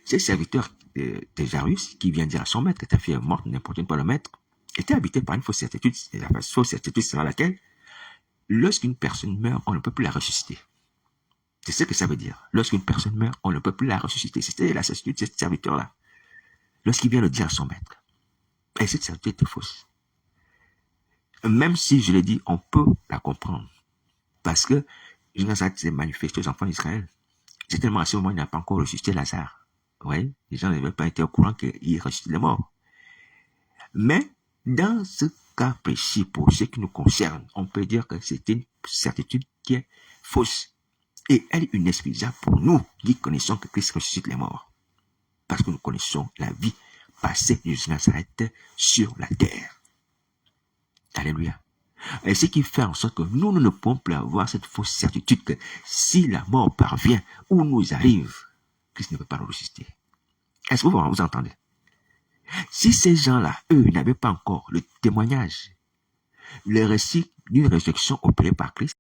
Ce serviteur de Jairus, qui vient dire à son maître que ta fille est morte, n'importe pas le maître, était habité par une fausse certitude. Et la fausse certitude sera laquelle? Lorsqu'une personne meurt, on ne peut plus la ressusciter. C'est ce que ça veut dire. Lorsqu'une personne meurt, on ne peut plus la ressusciter. C'était la certitude de ce serviteur-là. Lorsqu'il vient le dire à son maître. Et cette certitude était fausse. Même si, je l'ai dit, on peut la comprendre. Parce que Jésus s'est manifesté aux enfants d'Israël. C'est tellement à ce moment, il n'a pas encore ressuscité Lazare. Vous voyez, les gens n'avaient pas été au courant qu'il ressuscite les morts. Mais, Dans ce cas précis, pour ce qui nous concerne, on peut dire que c'est une certitude qui est fausse. Et elle est inexplicable pour nous qui connaissons que Christ ressuscite les morts. Parce que nous connaissons la vie passée de Jésus de Nazareth sur la terre. Alléluia. Et ce qui fait en sorte que nous ne pouvons plus avoir cette fausse certitude que si la mort parvient ou nous arrive, Christ ne peut pas nous ressusciter. Est-ce que vous entendez? Si ces gens-là, eux, n'avaient pas encore le témoignage, le récit d'une résurrection opérée par Christ,